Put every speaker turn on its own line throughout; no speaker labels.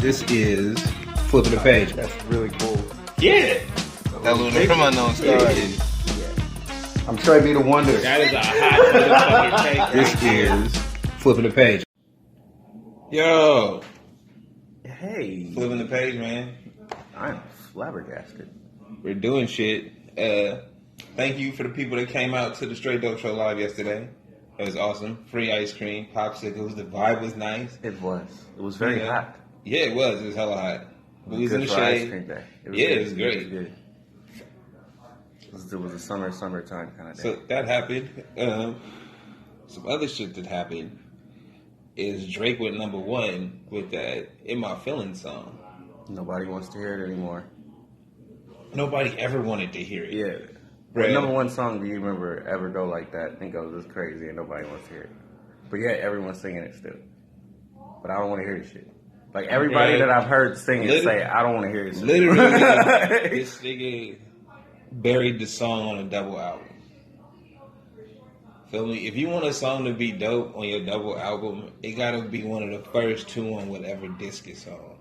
This is Flipping the Page.
That's really cool.
Yeah.
That little from UnknownStaar.
I'm TraB the Wonder.
That is a hot motherfucking take. This is Flipping the Page. Yo.
Hey.
Flipping the page, man.
I'm flabbergasted.
We're doing shit. Thank you for the people that came out to the Straight Dope Show live yesterday. It was awesome. Free ice cream, popsicles. The vibe was nice.
It was. It was very hot.
Yeah, it was. It was hella hot. We was in the
Ice
shade.
cream day.
It was great.
It was good. It was a summertime kind of day.
So that happened. Some other shit that happened is Drake went #1 with that "In My Feelings" song.
Nobody wants to hear it anymore.
Nobody ever wanted to hear it.
Yeah.
Right.
What #1 song do you remember ever go like that and go this crazy and nobody wants to hear it? But yeah, everyone's singing it still. But I don't want to hear this shit. Like everybody that I've heard sing it say, I don't want to hear this shit.
Literally, this nigga buried the song on a double album. Feel me? If you want a song to be dope on your double album, it gotta be one of the first two on whatever disc it's on.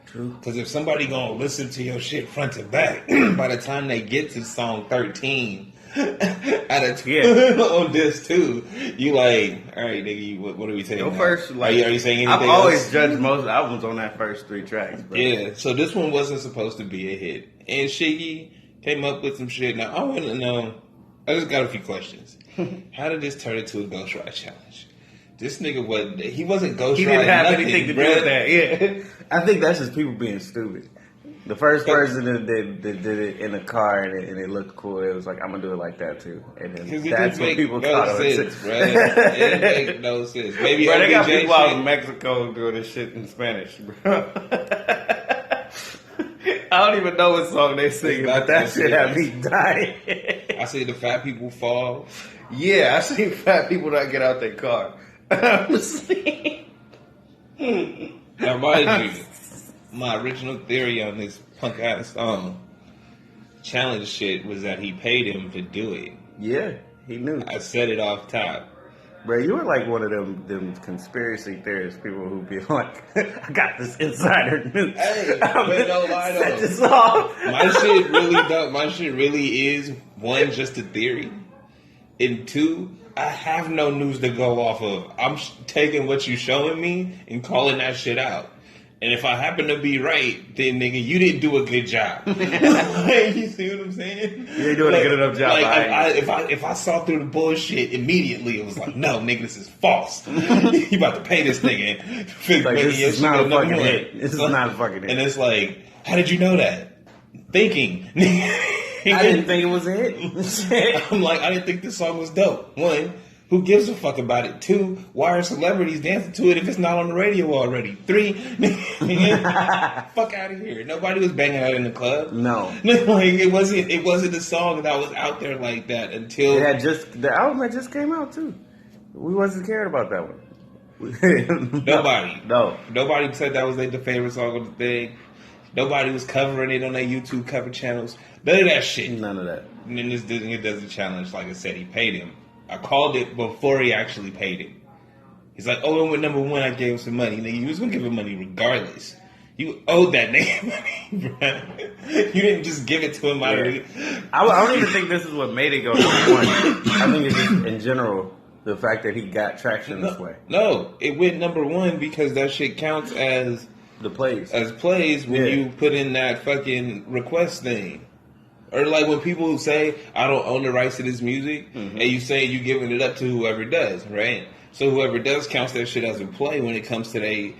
True.
Because if somebody gonna listen to your shit front to back, by the time they get to song 13 out of 10 on disc 2, you like, all right, nigga, what are we saying?
Your
now?
first, like,
are you saying anything
I've always
else?
judged most albums on that first 3 tracks. Bro.
Yeah, so this one wasn't supposed to be a hit. And Shiggy came up with some shit. Now, I want to know, I just got a few questions. How did this turn into a Ghost Ride challenge? This nigga wasn't Ghost Ride.
He didn't have
nothing,
anything to do with that. Yeah, I think that's just people being stupid. The first person that did it in a car and it looked cool, it was like, I'm gonna do it like that too. And then that's what people thought it was.
Bro. It didn't make no sense. Maybe
bro, they got
OBJ
people out in Mexico doing this shit in Spanish, bro. I don't even know what song they singing, but that shit had me dying.
I see the fat people fall.
Yeah, I see fat people not get out their car.
Now, mind you, my original theory on this punk ass challenge shit was that he paid him to do it.
Yeah, he knew.
I said it off top.
Bro, you were like one of them conspiracy theorists, people who be like, I got this insider news.
Hey, but no lie though.
Set this off.
My shit really is, one, just a theory, and two, I have no news to go off of. I'm taking what you showing me and calling that shit out. And if I happen to be right, then nigga, you didn't do a good job. You see what I'm saying?
You ain't doing a good enough job.
If I saw through the bullshit immediately, it was like, no, nigga, this is false. You about to pay this nigga.
Like, this is not a fucking hit. This is not a fucking hit.
And it's like, how did you know that? Thinking.
I didn't think it was a hit.
I'm like, I didn't think this song was dope. One, who gives a fuck about it? 2, why are celebrities dancing to it if it's not on the radio already? 3, fuck out of here. Nobody was banging out in the club.
No.
Like, it wasn't a song that was out there like that until
the album that just came out too. We wasn't caring about that one.
Nobody.
No.
Nobody said that was their favorite song of the thing. Nobody was covering it on their YouTube cover channels. None of that shit.
None of that.
And then this nigga does the challenge. Like I said, he paid him. I called it before he actually paid him. He's like, oh, it went #1. I gave him some money. Nigga, you was going to give him money regardless. You owed that nigga money, bro. You didn't just give it to him out of it.
I don't even think this is what made it go #1. I think it's just, in general, the fact that he got traction this way.
No, it went #1 because that shit counts as
the plays.
As plays when you put in that fucking request thing. Or like when people say, I don't own the rights to this music, and you say you giving it up to whoever does, right? So whoever does counts that shit as a play when it comes to they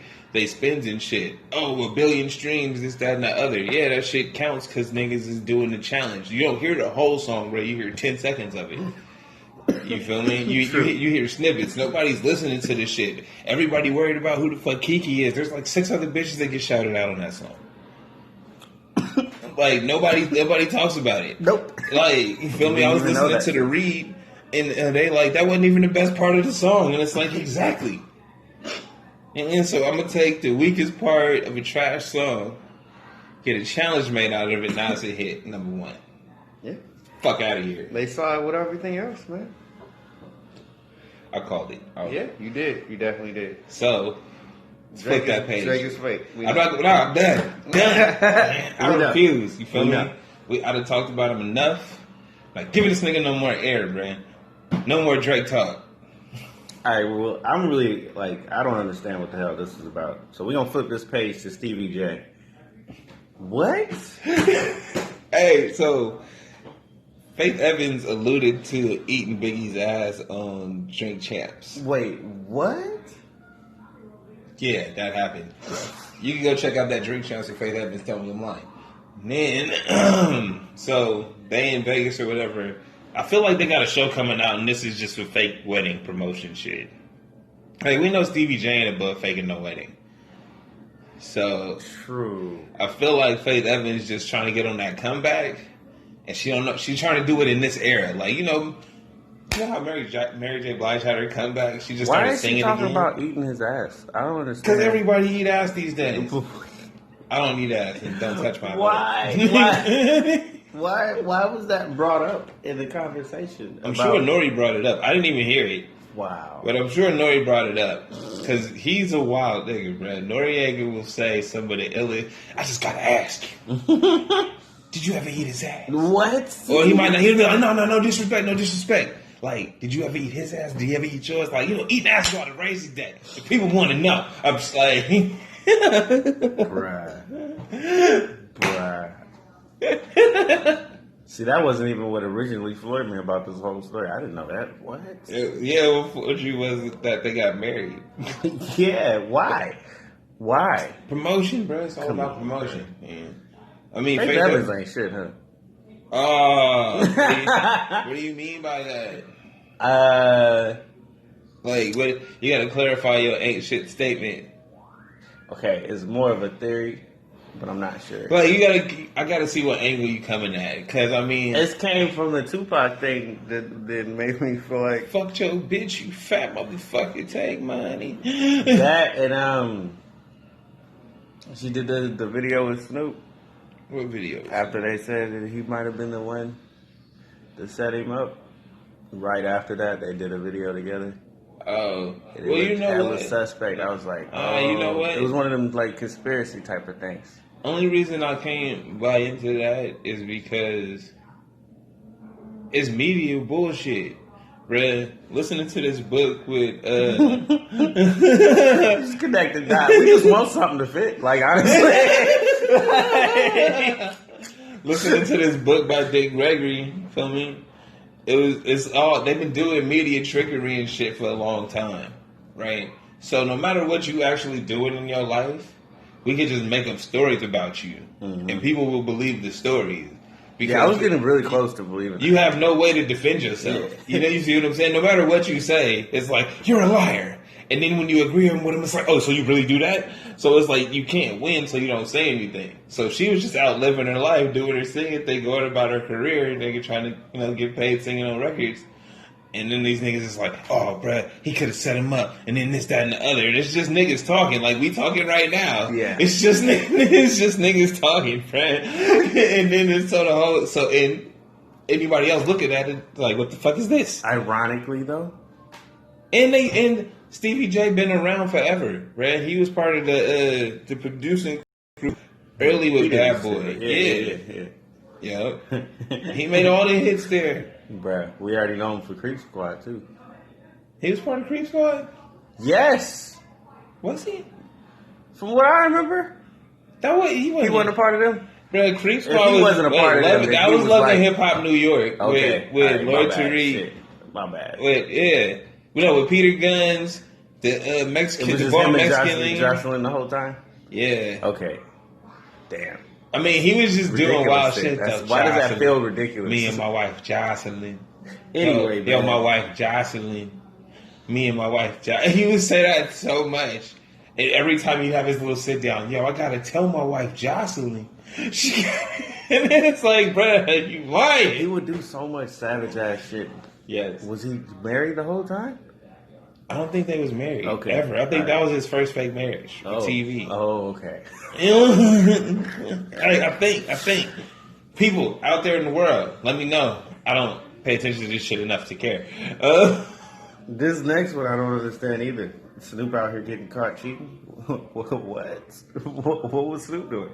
spins and shit. Oh, 1 billion streams, this, that, and the other. Yeah, that shit counts because niggas is doing the challenge. You don't hear the whole song, bro. You hear 10 seconds of it. You feel me? You hear snippets. Nobody's listening to this shit. Everybody worried about who the fuck Kiki is. There's like 6 other bitches that get shouted out on that song. Like, nobody talks about it.
Nope.
Like, you feel me? I was listening to the read, and they like, that wasn't even the best part of the song. And it's like, exactly. And so I'm going to take the weakest part of a trash song, get a challenge made out of it, now it's a hit, #1.
Yeah.
Fuck out of here.
They saw it with everything else, man.
I called it.
Yeah, you did. You definitely did.
So, Flip that page.
Drake is fake.
I'm done. I refuse. You feel me? I done talked about him enough. Like, give this nigga no more air, man. No more Drake talk.
All right, well, I'm really, like, I don't understand what the hell this is about. So we're going to flip this page to Stevie J. What?
Hey, so Faith Evans alluded to eating Biggie's ass on Drink Champs.
Wait, what?
Yeah, that happened. You can go check out that Drink Champs with Faith Evans. Tell me I'm lying. Then, so they in Vegas or whatever. I feel like they got a show coming out, and this is just for fake wedding promotion shit. Like, we know Stevie J ain't above faking no wedding. So
true.
I feel like Faith Evans just trying to get on that comeback, and she don't know. She's trying to do it in this era, like you know how Mary J. Blige had her comeback. She just started singing again.
Why is she talking about eating his ass? I don't understand.
Because everybody eat ass these days. I don't eat ass. And don't touch my
Why? Why was that brought up in the conversation?
I'm sure Nori brought it up. I didn't even hear it.
Wow.
But I'm sure Nori brought it up. Because he's a wild nigga, bro. Noriega will say some of the illest. I just gotta ask you. Did you ever eat his ass?
What?
Or he might not. He'll be like, no disrespect. Like, did you ever eat his ass? Did you ever eat yours? Like, eating ass is all the crazy day. If people want to know. I'm just like...
Bruh. See, that wasn't even what originally floored me about this whole story. I didn't know that. What?
Yeah, what floored you was that they got married.
Yeah, why? Why?
Promotion, bro. It's all about promotion. Yeah. I mean,
Faith Evans ain't shit, huh?
Oh, what do you mean by that? Like, what? You got to clarify your ain't shit statement.
Okay, it's more of a theory, but I'm not sure.
But I gotta see what angle you coming at, because I mean,
it came from the Tupac thing that made me feel like
fuck your bitch, you fat motherfucker, take money.
That and she did the video with Snoop.
What video?
After they said that he might have been the one that set him up. Right after that, they did a video together.
Oh, well, you know what?
That was suspect. I was like,
you know what?
It was one of them like conspiracy type of things.
Only reason I can't buy into that is because it's media bullshit. Bruh, listening to this book with
just connect the dots. We just want something to fit. Like honestly.
Listening to this book by Dick Gregory, feel me? It's all they've been doing media trickery and shit for a long time, right? So no matter what you actually doing in your life, we can just make up stories about you, and people will believe the stories. Because
I was getting really close to believing
you have no way to defend yourself. Yeah. You see what I'm saying? No matter what you say, it's like you're a liar. And then when you agree with him, it's like, oh, so you really do that? So it's like you can't win, so you don't say anything. So she was just out living her life, doing her singing thing, going about her career, nigga trying to get paid singing on records. And then these niggas is like, oh, bruh, he could have set him up, and then this, that, and the other. And it's just niggas talking, like we talking right now.
Yeah,
it's just niggas talking, bruh. And then it's and anybody else looking at it like, what the fuck is this?
Ironically, though,
and Stevie J been around forever, right? He was part of the producing crew early with Bad Boy. Yeah. He made all the hits there.
Bruh, we already know him for Creep Squad, too.
He was part of Creep Squad?
Yes.
Was he?
From what I remember.
He wasn't
a part of them?
Bruh, Creep Squad
wasn't a part of them.
That was Love and Hip Hop New York.
Okay.
With Lloyd Tariq.
My bad.
With Peter Guns, the Mexican,
it was
the
just him
Mexican
and Jocelyn the whole time?
Yeah.
Okay. Damn.
I mean, he was just doing wild shit, though.
Why does that feel ridiculous?
Me and my wife, Jocelyn.
Anyway,
yo, my wife, Jocelyn. Me and my wife, Jocelyn. He would say that so much. And every time you have his little sit down, yo, I gotta tell my wife, Jocelyn. And then it's like, bro, you lying.
He would do so much savage ass shit.
Yes.
Was he married the whole time?
I don't think they was married.
Okay.
Ever. I think that was his first fake marriage for TV.
Oh, okay.
I think people out there in the world, let me know. I don't pay attention to this shit enough to care.
This next one I don't understand either. Snoop out here getting caught cheating? What? What was Snoop doing?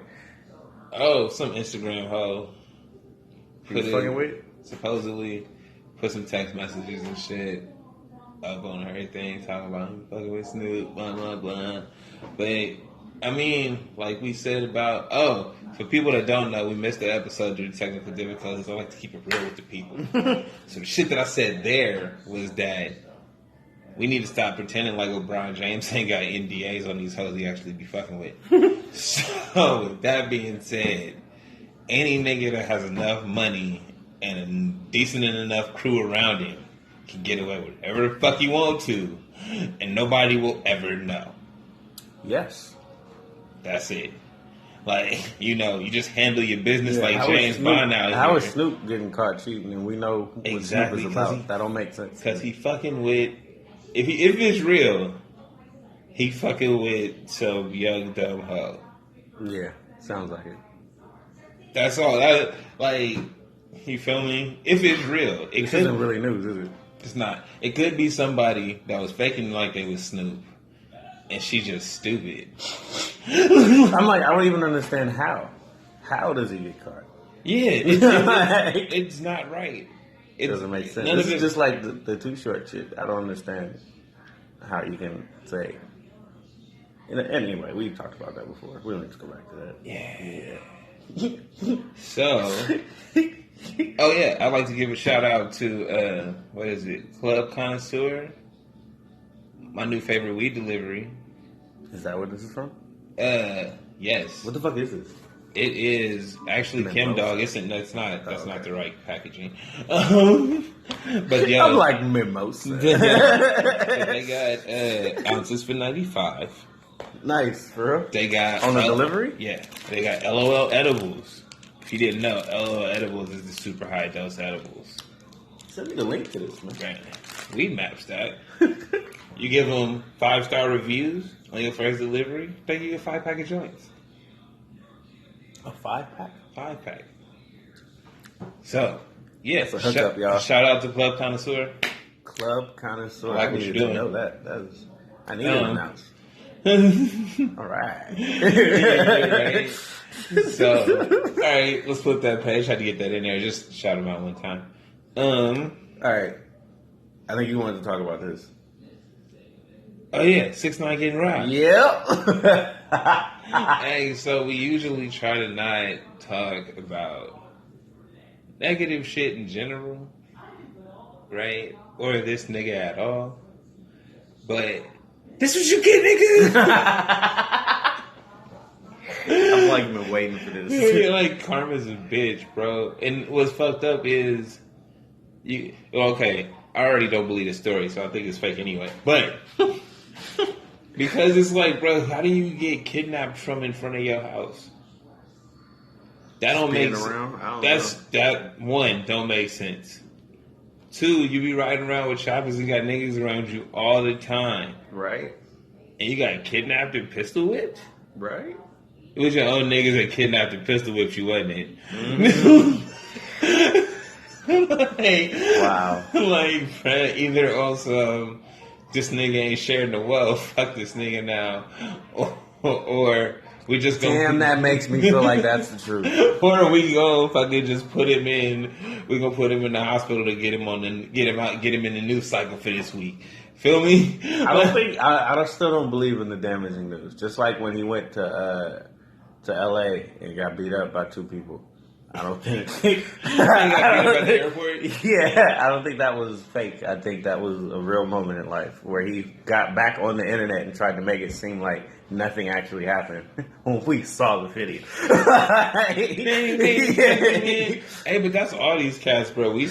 Oh, some Instagram hoe.
He was fucking with it?
Supposedly put some text messages and shit up on everything, talking about him fucking with Snoop, blah, blah, blah. But, I mean, like we said about, for people that don't know, we missed the episode due to technical difficulties. I like to keep it real with the people. So the shit that I said there was that we need to stop pretending like LeBron James ain't got NDAs on these hoes he actually be fucking with. So, with that being said, any nigga that has enough money and a decent enough crew around him can get away with whatever the fuck he want to, and nobody will ever know.
Yes.
That's it. Like, you just handle your business like
how
James Bond out here.
How is Snoop getting caught cheating and we know what
exactly,
Snoop is about? That don't make sense.
Because he fucking with, if it's real, he fucking with some young dumb hoe.
Yeah, sounds like it.
That's all. You feel me? If it's real.
It isn't really news, is it?
It's not. It could be somebody that was faking like they was Snoop, and she just stupid.
I'm like, I don't even understand how. How does he get caught?
Yeah, it's not right.
It doesn't make sense. This is just like the Too Short shit. I don't understand how you can say. Anyway, we've talked about that before. We don't need to go back to that.
Yeah. So, I'd like to give a shout out to TraB Connoisseur, my new favorite weed delivery.
Is that where this is from?
Yes.
What the fuck is this?
It is actually Kim Dog. That's not the right packaging. But yeah,
I'm like mimosa.
They got ounces for $95.
Nice, for real.
They got
on the delivery.
Yeah, they got LOL edibles. If you didn't know, LOL edibles is the super high dose edibles.
Send me the link to this, man.
Right. We maps that. You give them 5-star reviews on your first delivery, they give you a 5-pack of joints.
A 5-pack?
5-pack. So, yeah.
So hook up, y'all.
Shout out to TraB Connoisseur.
TraB Connoisseur.
I like what you're doing.
Know that. I need to announce. All right.
Right. So, all right, let's flip that page. Had to get that in there. Just shout them out one time.
All right. I think you wanted to talk about this.
Oh yeah, 6ix9ine getting robbed.
Yep.
Hey, so we usually try to not talk about negative shit in general, right? Or this nigga at all. But this what you get, nigga.
I've like been waiting for this.
You're like karma's a bitch, bro. And what's fucked up is I already don't believe the story, so I think it's fake anyway. But because it's like, bro, how do you get kidnapped from in front of your house? That don't make sense. That one don't make sense. 2, you be riding around with choppers and got niggas around you all the time.
Right.
And you got kidnapped and pistol whipped?
Right.
It was your own niggas that kidnapped and pistol whipped you, wasn't it?
Mm-hmm.
Wow. Like, either also, this nigga ain't sharing the wealth, fuck this nigga now. Or we just gonna...
Damn, that makes me feel like that's the truth.
Or we go fucking just put him in, we gonna put him in the hospital to get him in the news cycle for this week. Feel me?
I still don't believe in the damaging news. Just like when he went to LA and got beat up by 2 people. I don't think.
At the airport?
Yeah, I don't think that was fake. I think that was a real moment in life where he got back on the internet and tried to make it seem like nothing actually happened when we saw the video.
Hey, but that's all these cats, bro. We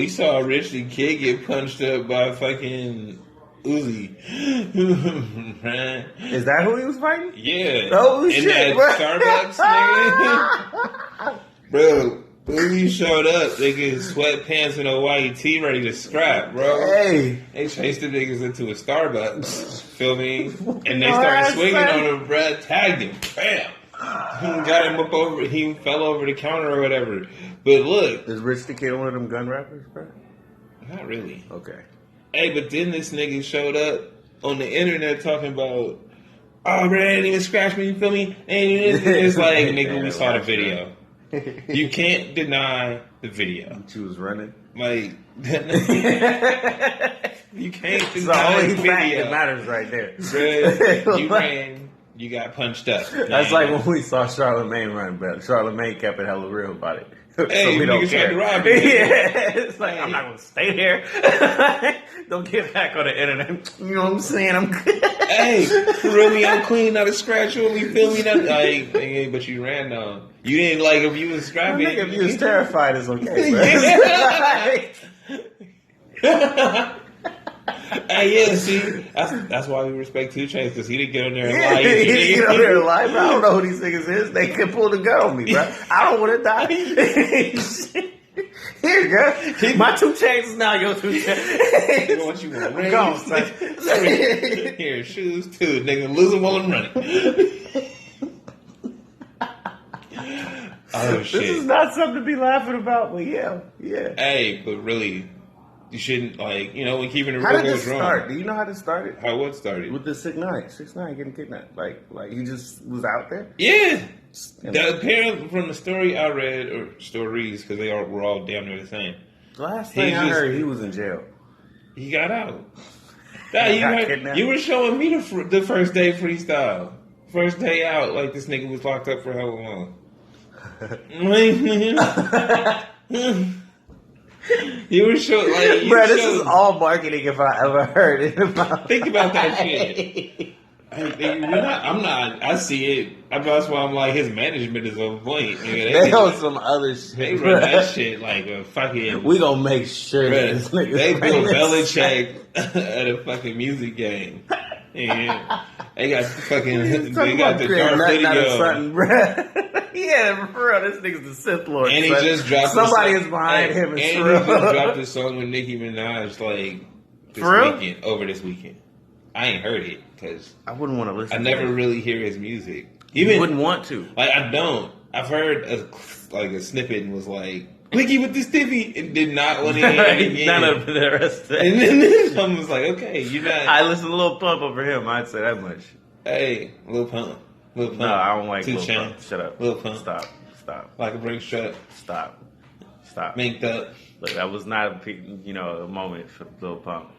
saw a rich kid get punched up by fucking Uzi.
Is that who he was fighting?
Yeah.
Oh
in
shit,
that Starbucks, nigga. Bro, Uzi showed up, nigga, sweatpants and a white tee ready to scrap, bro.
Hey.
They chased the niggas into a Starbucks, feel me? And they started swinging on him, bro, tagged him, bam. Got him up over, he fell over the counter or whatever. But look.
Is Rich the Kid one of them gun rappers, bro?
Not really.
Okay.
Hey, but then this nigga showed up on the internet talking about, oh, bro, they didn't even scratch me, you feel me? And it's like, nigga, we saw the video. You can't deny the video.
She was running.
Like, you can't
It's the
deny
only
the
fact
video.
that matters right there.
Bruh, you ran, you got punched up.
That's like when we saw Charlemagne run, but Charlemagne kept it hella real about it.
Hey,
So we don't
niggas tried
care.
to rob you.
Yeah, it's like,
Hey.
I'm not going to stay there. Don't get back on the internet. You know what I'm saying? I'm good.
Hey, really, I'm clean, not a scratch on me, feel me? Not, like, nigga, but you ran though. You didn't like if you was scrapping.
Nigga, if you was terrified, it's okay, bro.
Hey, yeah, see, that's why we respect 2 Chainz, because he didn't get on there and lie.
He didn't get on there and lie, bro. I don't know who these niggas is. They can pull the gun on me, bro. I don't want to die. Here you go. My 2 Chainz is now your 2 Chainz.
What you want?
I'm gone, son.
Here, shoes too, nigga. Lose them while I'm running. Oh shit!
This is not something to be laughing about, but yeah.
Hey, but really, you shouldn't when keeping it
How
real
did
goes
this
wrong.
start? Do you know how this started?
How what started?
With the 6ix9ine. 6ix9ine getting kidnapped. Like he just was out there?
Yeah. Apparently, from the story I read, or stories, because were all damn near the same.
The last thing I heard, he was in jail.
He got out.
Kidnapped.
You were showing me the first day freestyle. First day out, like this nigga was locked up for how long? You were showing, like,
Bro, this is all marketing if I ever heard it.
Think about that shit. I'm not. I see it. That's why I'm like, his management is on point. Nigga.
They on some other shit.
They run that shit like a fucking.
We gonna make sure that this nigga.
They built Belichick at a fucking music game. And they got fucking. They got the dark video.
Yeah, for real, this nigga's the Sith Lord.
And he just dropped.
Somebody is behind him.
And he just dropped a song with Nicki Minaj over this weekend. I ain't heard it because
I wouldn't want to listen.
I never really hear his music.
You wouldn't want to.
Like, I don't. I've heard a snippet and was like, Nicki with the stiffy, and did not want to hear it again.
None of the rest of it.
And then I was like, okay, you're not.
I listen to Lil Pump over him. I'd say that much.
Hey, Lil Pump.
No, I don't like
2
Lil Pump.
Chainz.
Shut up.
Lil Pump.
Stop.
Like a brick shut.
Stop.
Minked up.
Look, that was not a moment for Lil Pump.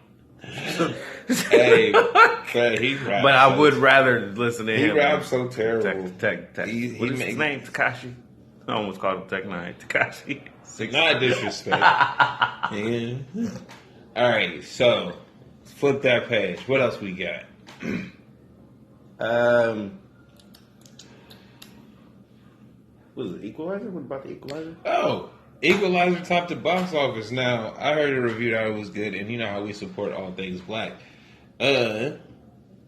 Hey, but he raps.
But I would rather listen to him.
He raps so terrible.
What is his name? Tekashi? I almost called him Tech9. Tekashi.
Not disrespect. Yeah. All right, so flip that page. What else we got?
Was it Equalizer? What about the Equalizer?
Oh, Equalizer topped the box office. Now, I heard a review that it was good, and you know how we support all things black.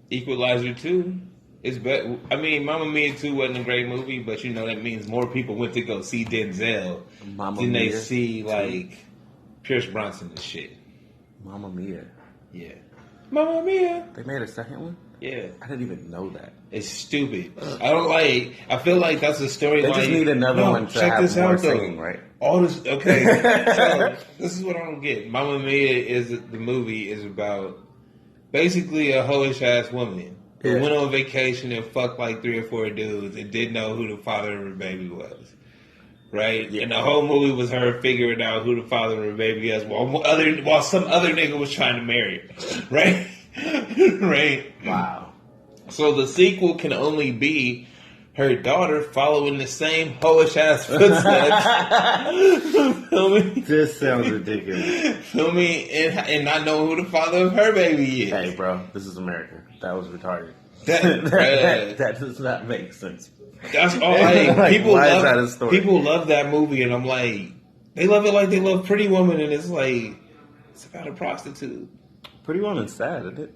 Equalizer 2 is better. I mean, Mamma Mia 2 wasn't a great movie, but you know that means more people went to go see Denzel than they see, like, Pierce Brosnan and shit.
Mamma Mia.
Yeah. Mamma Mia.
They made a second one?
Yeah.
I didn't even know that.
It's stupid. I feel like that's a storyline.
They just need another one to have more singing, right?
All this, okay. So, this is what I don't get. Mamma Mia the movie is about basically a hoish ass woman who went on vacation and fucked like 3 or 4 dudes and didn't know who the father of her baby was. Right? Yeah. And the whole movie was her figuring out who the father of her baby is while some other nigga was trying to marry her. Right? Right?
Wow.
So the sequel can only be her daughter following the same hoish ass footsteps. Feel me?
This sounds ridiculous.
Feel me? And not know who the father of her baby is.
Hey, bro, this is America. That was retarded.
That
does not make sense.
That's all. People love that movie, and I'm like, they love it like they love Pretty Woman, and it's like it's about a prostitute.
Pretty Woman's sad, isn't it?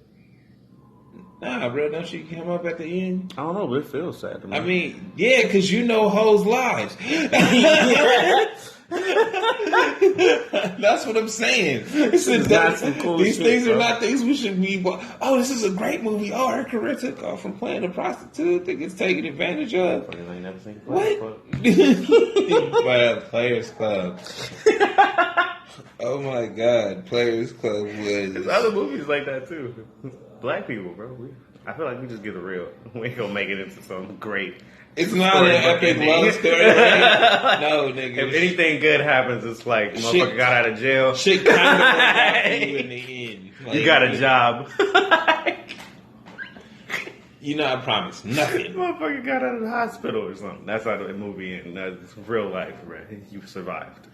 Nah, bro, don't she come up at the end?
I don't know, but it feels sad to me.
I mean, yeah, because you know hoes' lives. That's what I'm saying. These things are not things we should be. Oh, this is a great movie. Oh, her career took off from playing a prostitute that gets taken advantage of.
You ain't never seen
what? Players Club. Oh my God, Players Club was.
There's other movies like that too. Black people, bro. I feel like we just get it real. We ain't gonna make it into some great.
It's not an epic love story, right? No, nigga.
If anything good happens, it's like motherfucker got out of jail.
Shit kind of worked out for you in the end. Like,
you got a job.
You know, I promise nothing.
Motherfucker got out of the hospital or something. That's how the movie ends. That's real life, right? You survived.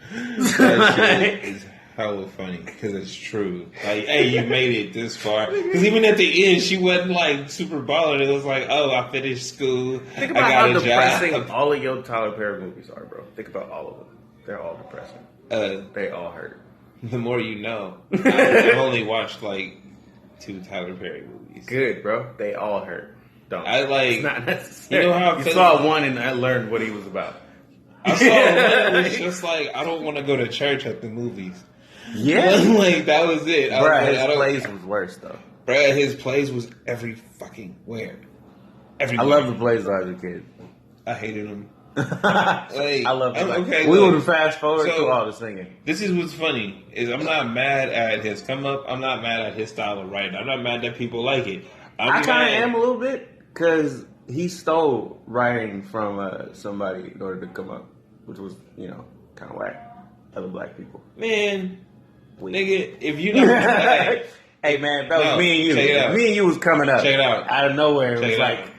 That shit is hella funny because it's true. Like, hey, you made it this far. Because even at the end, she wasn't like super baller. It was like, oh, I finished school.
Think about
I
how
got a
depressing
job.
all of your Tyler Perry movies are, bro. Think about all of them. They're all depressing. They all hurt.
The more you know. I've only watched like 2 Tyler Perry movies.
Good, bro. They all hurt. Don't.
It's
not necessary.
You know how
you saw one and I learned what he was about.
I saw one that was just like, I don't want to go to church at the movies.
Yeah.
Like, that was it.
His plays was worse, though.
Bruh, his plays was every fucking where. Everywhere.
I love the plays when I was a kid.
I hated them.
I love them.
Okay,
we
look,
would fast forward to all the singing.
This is what's funny, is I'm not mad at his come up. I'm not mad at his style of writing. I'm not mad that people like it.
I kind of am a little bit, because he stole writing from somebody in order to come up, which was, kind of whack. Other black people.
Man, nigga, if you never like,
hey man, that was me and you.
Check it out.
Me and you was coming up.
Check it out.
Out of nowhere,
Check
it was
it
like,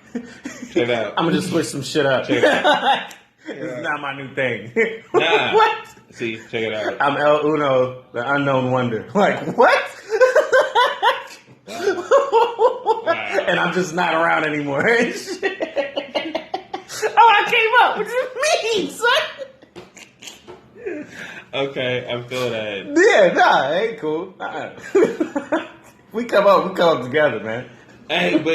check it out.
I'm gonna just switch some shit up.
Check it out.
This is not my new thing.
Nah.
What?
See, check it out.
I'm El Uno, the unknown wonder. Like, what?
Wow.
And I'm just not around anymore. Oh, I came up. What do you mean, son?
Okay, I feel that.
Yeah, nah, it ain't cool. We come up together, man.
Hey, but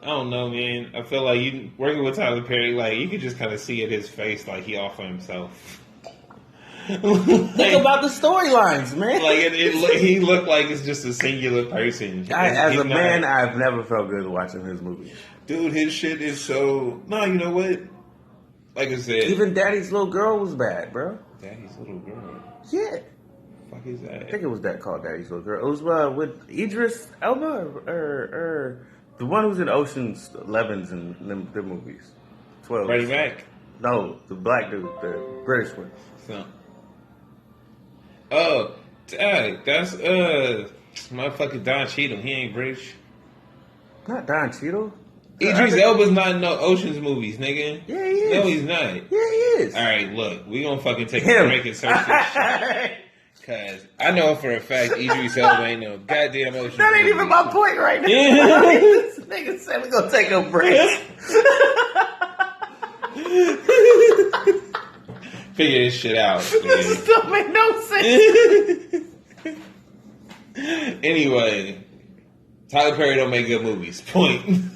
I don't know, man. I feel like you working with Tyler Perry, like you could just kind of see in his face, like he off of himself.
Think about the storylines, man.
Like he looked like it's just a singular person.
As a man, I've never felt good watching his movies.
Dude, his shit is so. No, you know what? Like I said,
even Daddy's Little Girl was bad, bro.
Daddy's Little Girl.
Yeah.
Fuck is that?
I think it was that called Daddy's Little Girl. It was with Idris Elba or the one who's in Ocean's 11s and them movies. 12.
Freddie Mac?
No, the black dude, the British one.
So. Oh, that's motherfucking Don Cheadle. He ain't British.
Not Don Cheadle.
Idris Elba's not in no Ocean's movies, nigga.
Yeah, he is.
No, he's not.
Yeah, he is.
All right, look, we gonna fucking take a break and search this shit. Cause I know for a fact Idris Elba ain't no goddamn Ocean's
That ain't
movies.
even my point right now.
Yeah.
This nigga said we gonna take a break.
Figure this shit out.
This don't make no sense.
Anyway, Tyler Perry don't make good movies. Point.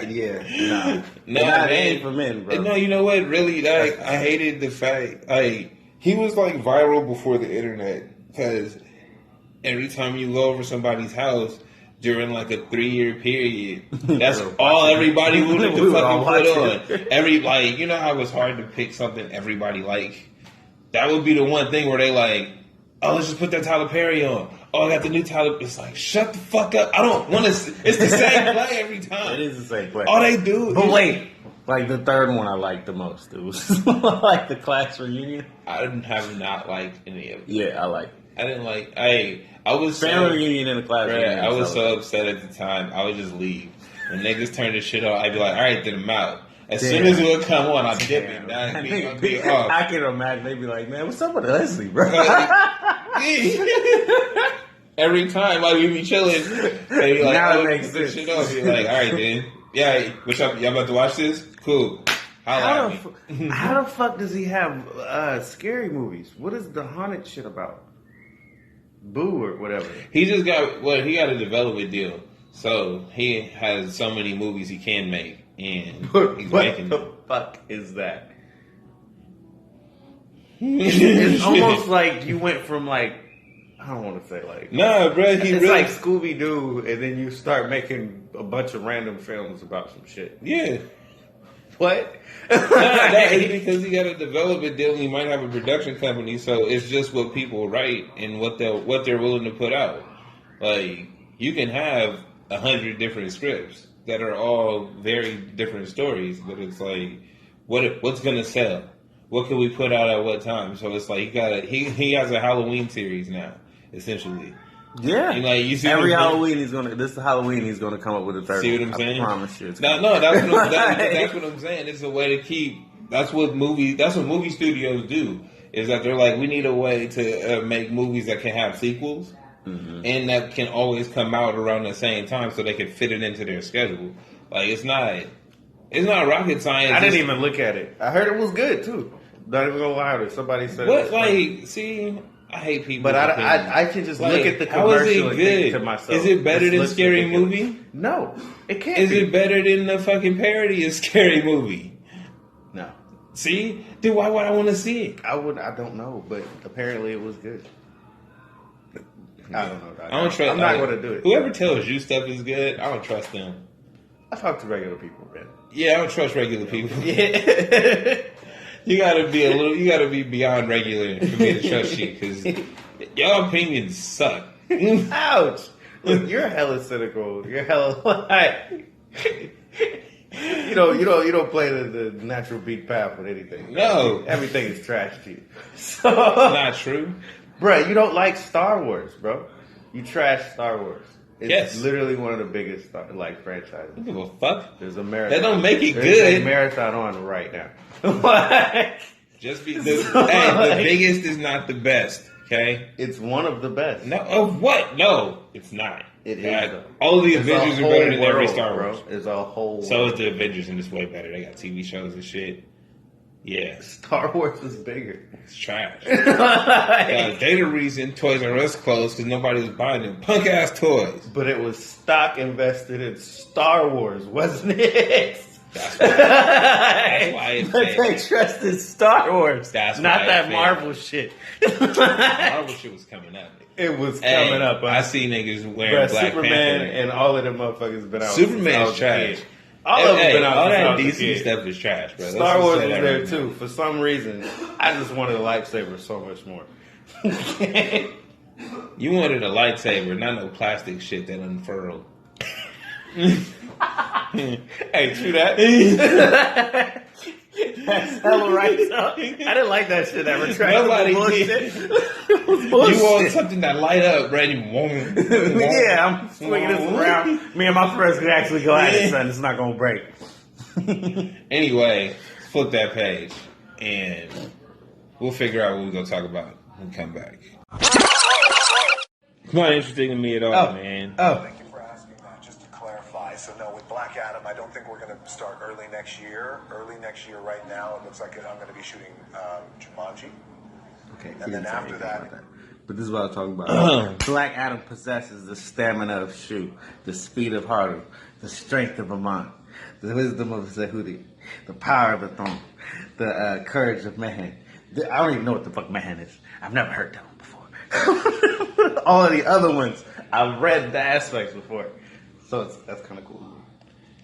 Yeah,
no,
man.
man.
For men, bro.
No, you know what? Really, like, I hated the fact, like, he was like viral before the internet because every time you go over somebody's house during like a 3-year period, that's all everybody wanted to fucking put on. You know how it's hard to pick something everybody like? That would be the one thing where they like, oh, let's just put that Tyler Perry on. Oh, I got the new Tyler. It's like, shut the fuck up. I don't want to. It's the same play every time.
It is the same play.
All they do.
But wait, like the third one I liked the most. It was like the class reunion.
I have not liked any of it.
Yeah, I like.
I didn't like. I was
family reunion and the class reunion.
I was so upset at the time. I would just leave. When niggas turn this shit on, I'd be like, all right, then I'm out. As soon as it would come on, I'm dipping.
I can imagine they'd be like, man, what's up with Leslie, bro?
Every time, like, we be chilling, they be like,
now
oh,
it makes sense.
shit off. You're like, all right, then. Yeah, what's up? Y'all about to watch this? Cool.
How the fuck does he have scary movies? What is the haunted shit about? Boo or whatever.
He just got, he got a development deal. So he has so many movies he can make. And he's making them.
What the fuck is that? It's almost like you went from like, I don't want to say like,
nah, bro.
It's like Scooby Doo, and then you start making a bunch of random films about some shit.
Yeah.
What?
It's because you got a development deal and you might have a production company, so it's just what people write and what they're willing to put out. Like, you can have 100 different scripts that are all very different stories, but it's like, what's gonna sell? What can we put out at what time? So it's like he has a Halloween series now, essentially.
Yeah,
and like you see
every Halloween he's gonna come up with a third.
See what I'm saying?
I promise you.
No, that's what I'm saying. It's a way to keep. That's what movie studios do. Is that they're like, we need a way to make movies that can have sequels. Mm-hmm. And that can always come out around the same time, so they can fit it into their schedule. Like, it's not rocket science.
I didn't even look at it. I heard it was good too. Not even gonna lie to it. Somebody said
what? Like, see, I hate people.
But I can just look at the commercial and think to myself.
Is it better than Scary Movie?
No, it can't.
Is it better than the fucking parody of Scary Movie?
No.
See, dude, why would I want to see it?
I don't know, but apparently it was good. I don't know.
I don't trust.
I'm not going to do it.
Whoever tells you stuff is good, I don't trust them.
I talk to regular people, man.
Yeah, I don't trust regular people.
Yeah.
You gotta be beyond regular for me to trust you, because your opinions suck.
Ouch! Look, you're hella cynical. You're hella like. You don't play the natural beat path with anything.
No,
everything is trash to you. So
not true.
Bro, you don't like Star Wars, bro. You trash Star Wars. It's
yes.
literally one of the biggest franchises.
I don't give a fuck.
There's a marathon.
That don't make it
There's
good.
a marathon on right now.
Just be the biggest is not the best. Okay,
it's one of the best.
No, of what? No, it's not.
It is.
All of the Avengers are better than every Star Wars.
It's a whole.
So is the Avengers, and it's way better. They got TV shows and shit. Yeah,
Star Wars is bigger.
It's trash. Data reason Toys R Us closed because nobody was buying them punk ass toys.
But it was stock invested in Star Wars, wasn't it?
That's why
they trusted Star Wars.
That's
not that Marvel shit.
Marvel shit was coming up.
It was coming up.
I see niggas wearing Black
Superman
Panther.
and all of them motherfuckers been out.
Superman's trash.
All of them been out.
All that DC stuff is trash, bro.
Star Wars was there too. For some reason, I just wanted a lightsaber so much more.
You wanted a lightsaber, not no plastic shit that unfurled.
Hey, true that. That's hella right. I didn't like that shit. That retractable bullshit. It was bullshit.
You want something that light up, right? You won't.
Yeah, I'm swinging this around. Me and my friends could actually go at it, son. It's not gonna break.
Anyway, flip that page, and we'll figure out what we're gonna talk about when we come back. It's not interesting to me at all, man.
Thank you for asking that. Just to clarify, so no, with Black Adam, I don't think we're going to start early next year. Early next year, right now, it looks like I'm going to be shooting Jumanji.
Okay,
and then after that.
But this is what I was talking about. Black Adam possesses the stamina of Shu, the speed of Hardu, the strength of Amon, the wisdom of Zehudi, the power of the throne, the courage of Mehen. I don't even know what the fuck Mehen is. I've never heard that one before. All of the other ones, I've read the aspects before. So that's kind of cool.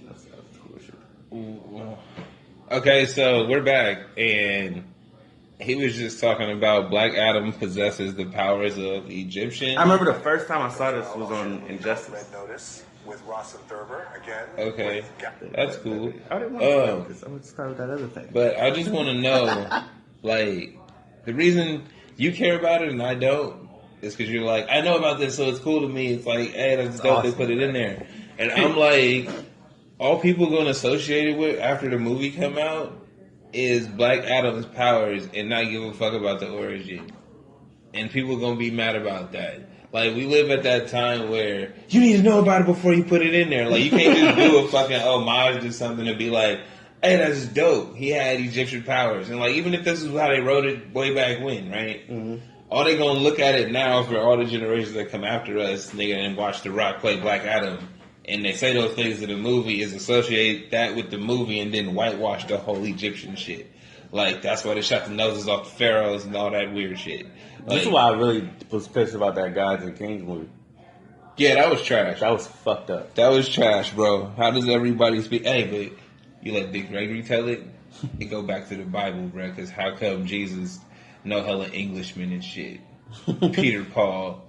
That's cool shit.
Okay, so we're back, and he was just talking about Black Adam possesses the powers of Egyptian.
I remember the first time I saw this was on Injustice.
Red Notice with Ross and Thurber again.
Okay, that's cool.
I didn't want to start this. I would start with that other thing.
But I just want to know, like, the reason you care about it and I don't is because you're like, I know about this, so it's cool to me. It's like, hey, that's dope. Awesome. They put it in there, and I'm like, all people going to associate it with after the movie come out is Black Adam's powers and not give a fuck about the origin. And people going to be mad about that. Like, we live at that time where you need to know about it before you put it in there. Like, you can't just do a fucking homage to something and be like, hey, that's dope. He had Egyptian powers. And, like, even if this is how they wrote it way back when, right? Mm-hmm. All they going to look at it now for all the generations that come after us, nigga, and watch The Rock play Black Adam. And they say those things in the movie is associate that with the movie and then whitewash the whole Egyptian shit. Like, that's why they shot the noses off the pharaohs and all that weird shit. Like,
this is why I really was pissed about that Gods and Kings movie.
Yeah, that was trash.
That was fucked up.
That was trash, bro. How does everybody speak? Hey, but you let Dick Gregory tell it, it go back to the Bible, bro. Because how come Jesus know hella Englishmen and shit? Peter, Paul,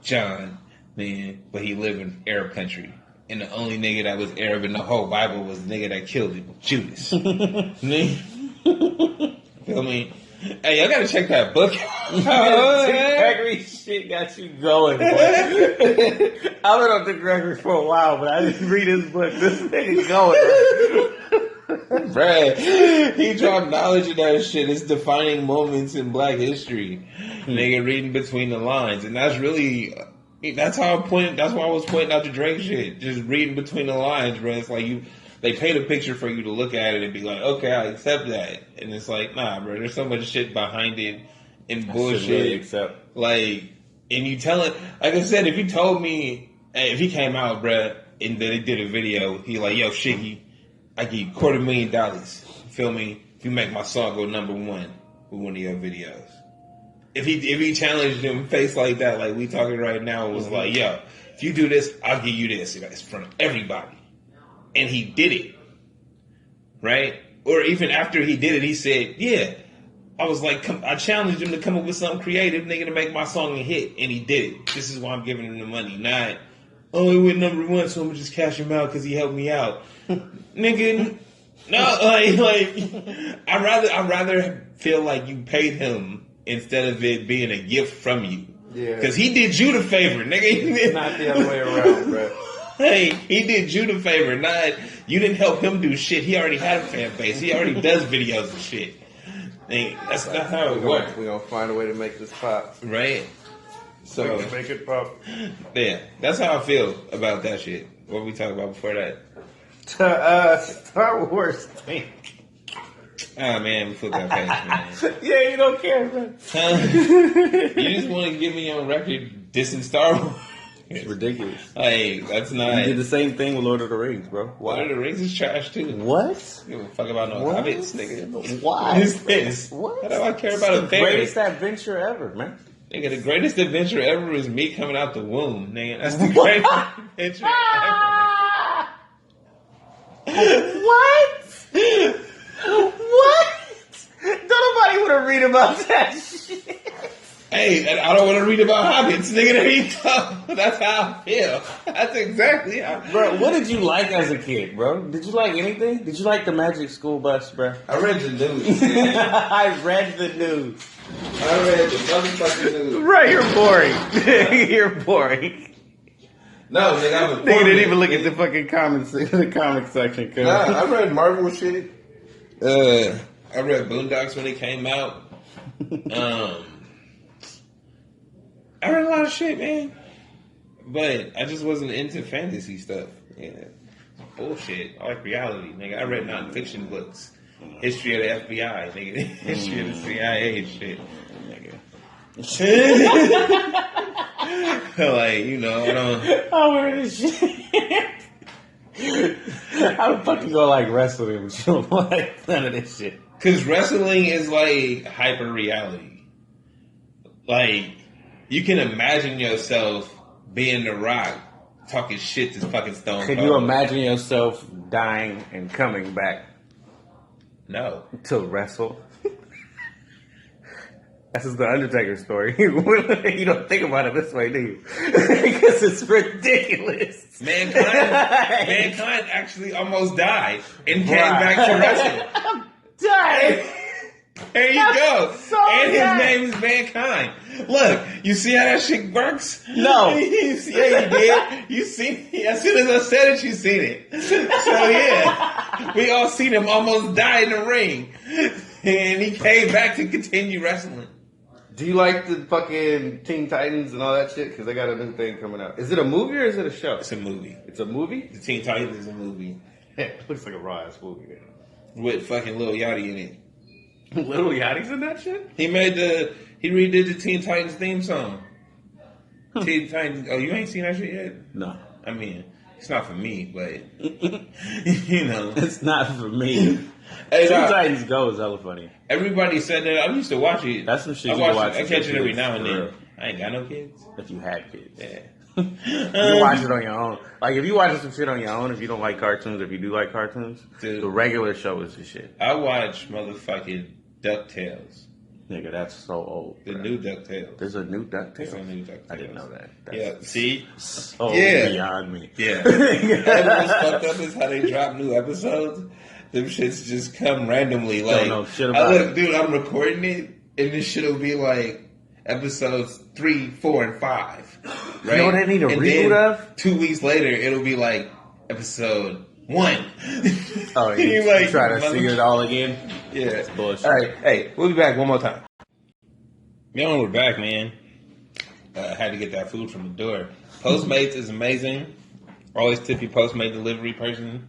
John, man, but he lived in Arab country. And the only nigga that was Arab in the whole Bible was the nigga that killed him, Judas. Feel me? Hey, y'all gotta check that book out.
Dick Gregory shit got you going, boy. I've been on Dick Gregory for a while, but I didn't read his book. This nigga going.
Brad, he dropped knowledge in that shit. It's defining moments in Black history. Nigga reading between the lines. And that's really... That's how I pointed. That's why I was pointing out the Drake shit. Just reading between the lines, bro. It's like they paint a picture for you to look at it and be like, okay, I accept that. And it's like, nah, bro. There's so much shit behind it and bullshit.
Really accept.
Like, and you tell it. Like I said, if you told me, hey, if he came out, bro, and they did a video, he like, yo, Shiggy, I give you $250,000. Feel me? If you make my song go number 1 with one of your videos. If he challenged him face like that, like we talking right now, it was like, yo, if you do this, I'll give you this. It's in front of everybody. And he did it. Right? Or even after he did it, he said, yeah. I was like, I challenged him to come up with something creative, nigga, to make my song a hit. And he did it. This is why I'm giving him the money. Not, oh, he went number 1, so I'm going to just cash him out because he helped me out. Nigga, no, like, I'd rather feel like you paid him instead of it being a gift from you.
Yeah.
Because he did you the favor, nigga.
It's not the other way around, bro.
Hey, he did you the favor, not you didn't help him do shit. He already had a fan base. He already does videos and shit. Hey, that's not how it works.
We're going to find a way to make this pop.
Right? So,
Make it pop.
yeah, that's how I feel about that shit. What we talked about before that?
Star Wars thing.
Ah, man, we flip that page, man.
Yeah, you don't care, man.
You just want to give me on record dissing Star Wars.
It's ridiculous.
Like, that's not...
You did the same thing with Lord of the Rings, bro. Why?
Lord of the Rings is trash, too.
What?
You don't fuck about no hobbits, nigga.
Why?
What is this?
What?
How do I care about a
the
fairy?
greatest adventure ever, man.
Nigga, the greatest adventure ever is me coming out the womb, nigga. That's the greatest adventure ever.
What? What? Don't nobody want to read about that shit.
Hey, and I don't want to read about hobbits, nigga. There you go. That's how I feel. That's exactly how.
Bro, what did you like as a kid, bro? Did you like anything? Did you like the Magic School Bus, bro?
I read the news.
I read the news.
I read the motherfucking news.
Right, you're boring. You're boring.
No, nigga, I was
Nigga didn't even look at the fucking the comic section. Cause
Nah, I read Marvel shit. I read Boondocks when it came out. I read a lot of shit, man. But I just wasn't into fantasy stuff. Yeah. Bullshit. I like reality, nigga. I read nonfiction books. History of the FBI, nigga. History of the CIA and shit. Nigga. Like, you know, I don't...
I wear this shit. How the fuck you gonna like wrestling but you don't like none of this shit?
Because wrestling is like hyper reality. Like, you can imagine yourself being The Rock talking shit to fucking Stone Cold.
Can you imagine yourself dying and coming back?
No.
To wrestle? This is the Undertaker story. You don't think about it this way, do you? Because it's ridiculous.
Mankind actually almost died and came back to wrestle.
I'm dying.
There you go.
So
and
bad.
His name is Mankind. Look, you see how that shit works?
No.
Yeah, you did. You seen it. As soon as I said it, you seen it. So yeah, we all seen him almost die in the ring. And he came back to continue wrestling.
Do you like the fucking Teen Titans and all that shit? Because they got a new thing coming out. Is it a movie or is it a show?
It's a movie.
It's a movie?
The Teen Titans is a movie.
It looks like a raw ass movie.
With fucking Lil Yachty in it.
Lil Yachty's in that shit?
He redid the Teen Titans theme song. Teen Titans. Oh, you ain't seen that shit yet?
No.
I mean, it's not for me, but you know,
it's not for me.
Hey,
Teen Titans Go is hella funny.
Everybody said that. I used to watch it.
That's some shit
I
you
watch
watch.
I catch it every now and
for
then.
real.
I ain't got no kids.
If you had kids.
Yeah.
You watch it on your own. Like, if you watching some shit on your own, if you don't like cartoons, if you do like cartoons,
Dude.
the regular show is the shit.
I watch motherfucking DuckTales.
Nigga, that's so old.
The
bro.
new DuckTales.
There's a new
There's
DuckTales?
a new DuckTales.
I didn't know that. That's
Yeah, see?
so
Yeah.
beyond me.
Yeah. What's fucked up is how they drop new episodes. Them shits just come randomly. Like,
know shit about it.
Dude, I'm recording it, and this shit'll be like episodes 3, 4, and 5. Right?
You know what I need a
and
reboot
then
of?
2 weeks later, it'll be like episode 1.
Oh, you
like,
try to see it all again?
Yeah.
That's bullshit.
All right, hey, we'll be back one more time. Yo, we're back, man. Had to get that food from the door. Postmates is amazing. Always tip your Postmate delivery person.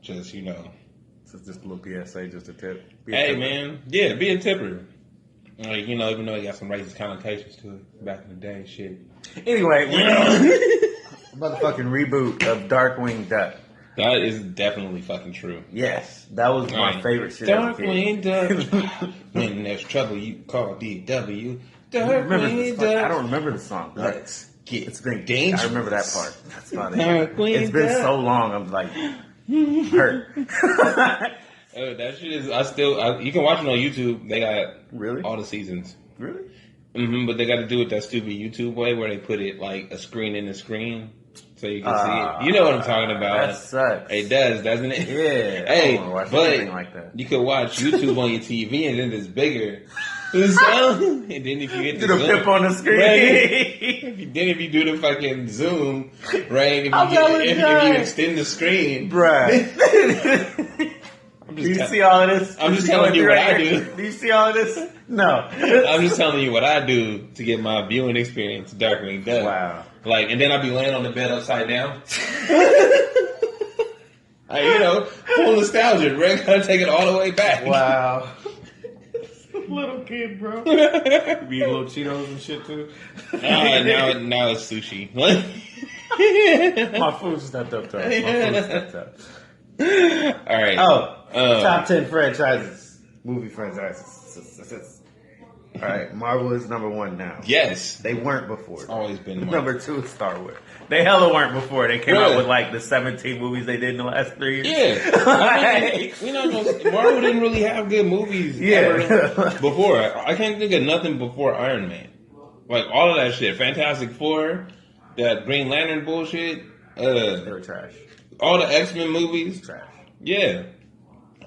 Just,
So it's just a little PSA, just a tip.
Hey, man. Yeah, be a tipper. Like, even though it got some racist connotations to it back in the day, shit.
Anyway, motherfucking reboot of Darkwing Duck.
That is definitely fucking true.
Yes, that was my favorite shit as a kid.
Darkwing Duck. When there's trouble, you call DW.
Darkwing
Duck.
I don't remember the song. But
Let's get
it's been
dangerous.
I remember that part. That's about it.
Darkwing
It's been
Duck.
so long. I'm like hurt.
Oh, that shit is. You can watch it on YouTube. They got
Really?
all the seasons.
Really?
But they got to do it that stupid YouTube way where they put it like a screen in the screen so you can see it. You know what I'm talking about?
That sucks.
It does, doesn't it?
Yeah.
Hey,
I don't wanna watch
but
anything like that.
you could watch YouTube on your TV and then it's bigger. And then if you hit
Do
the
the
zoom,
pip on the screen.
right, if you do the fucking zoom, right? If
I'm
you extend the screen,
Bruh.
I'm
Do
just
you see all of this?
I'm just
You
telling
going
you
through
what
right
I
here?
do.
Do you see all of this? No.
I'm just telling you what I do to get my viewing experience Darkwing Duck.
Wow.
Like, and then I'll be laying on the bed upside down. Full nostalgia, bro. Gotta take it all the way back.
Wow. Little kid, bro. You eat little Cheetos and shit too.
Now it's sushi.
My food's stepped up, though. My food's stepped up.
All right.
Top 10 franchises. Movie franchises. All right, Marvel is number 1 now.
Yes.
They weren't before.
It's always been Marvel.
Number 2 is Star Wars. They hella weren't before. They came
Really?
out with like the 17 movies they did in the last 3 years.
Yeah. Marvel didn't really have good movies ever before. I can't think of nothing before Iron Man. Like, all of that shit. Fantastic Four, that Green Lantern bullshit.
They were trash.
All the X-Men movies.
Trash.
Yeah.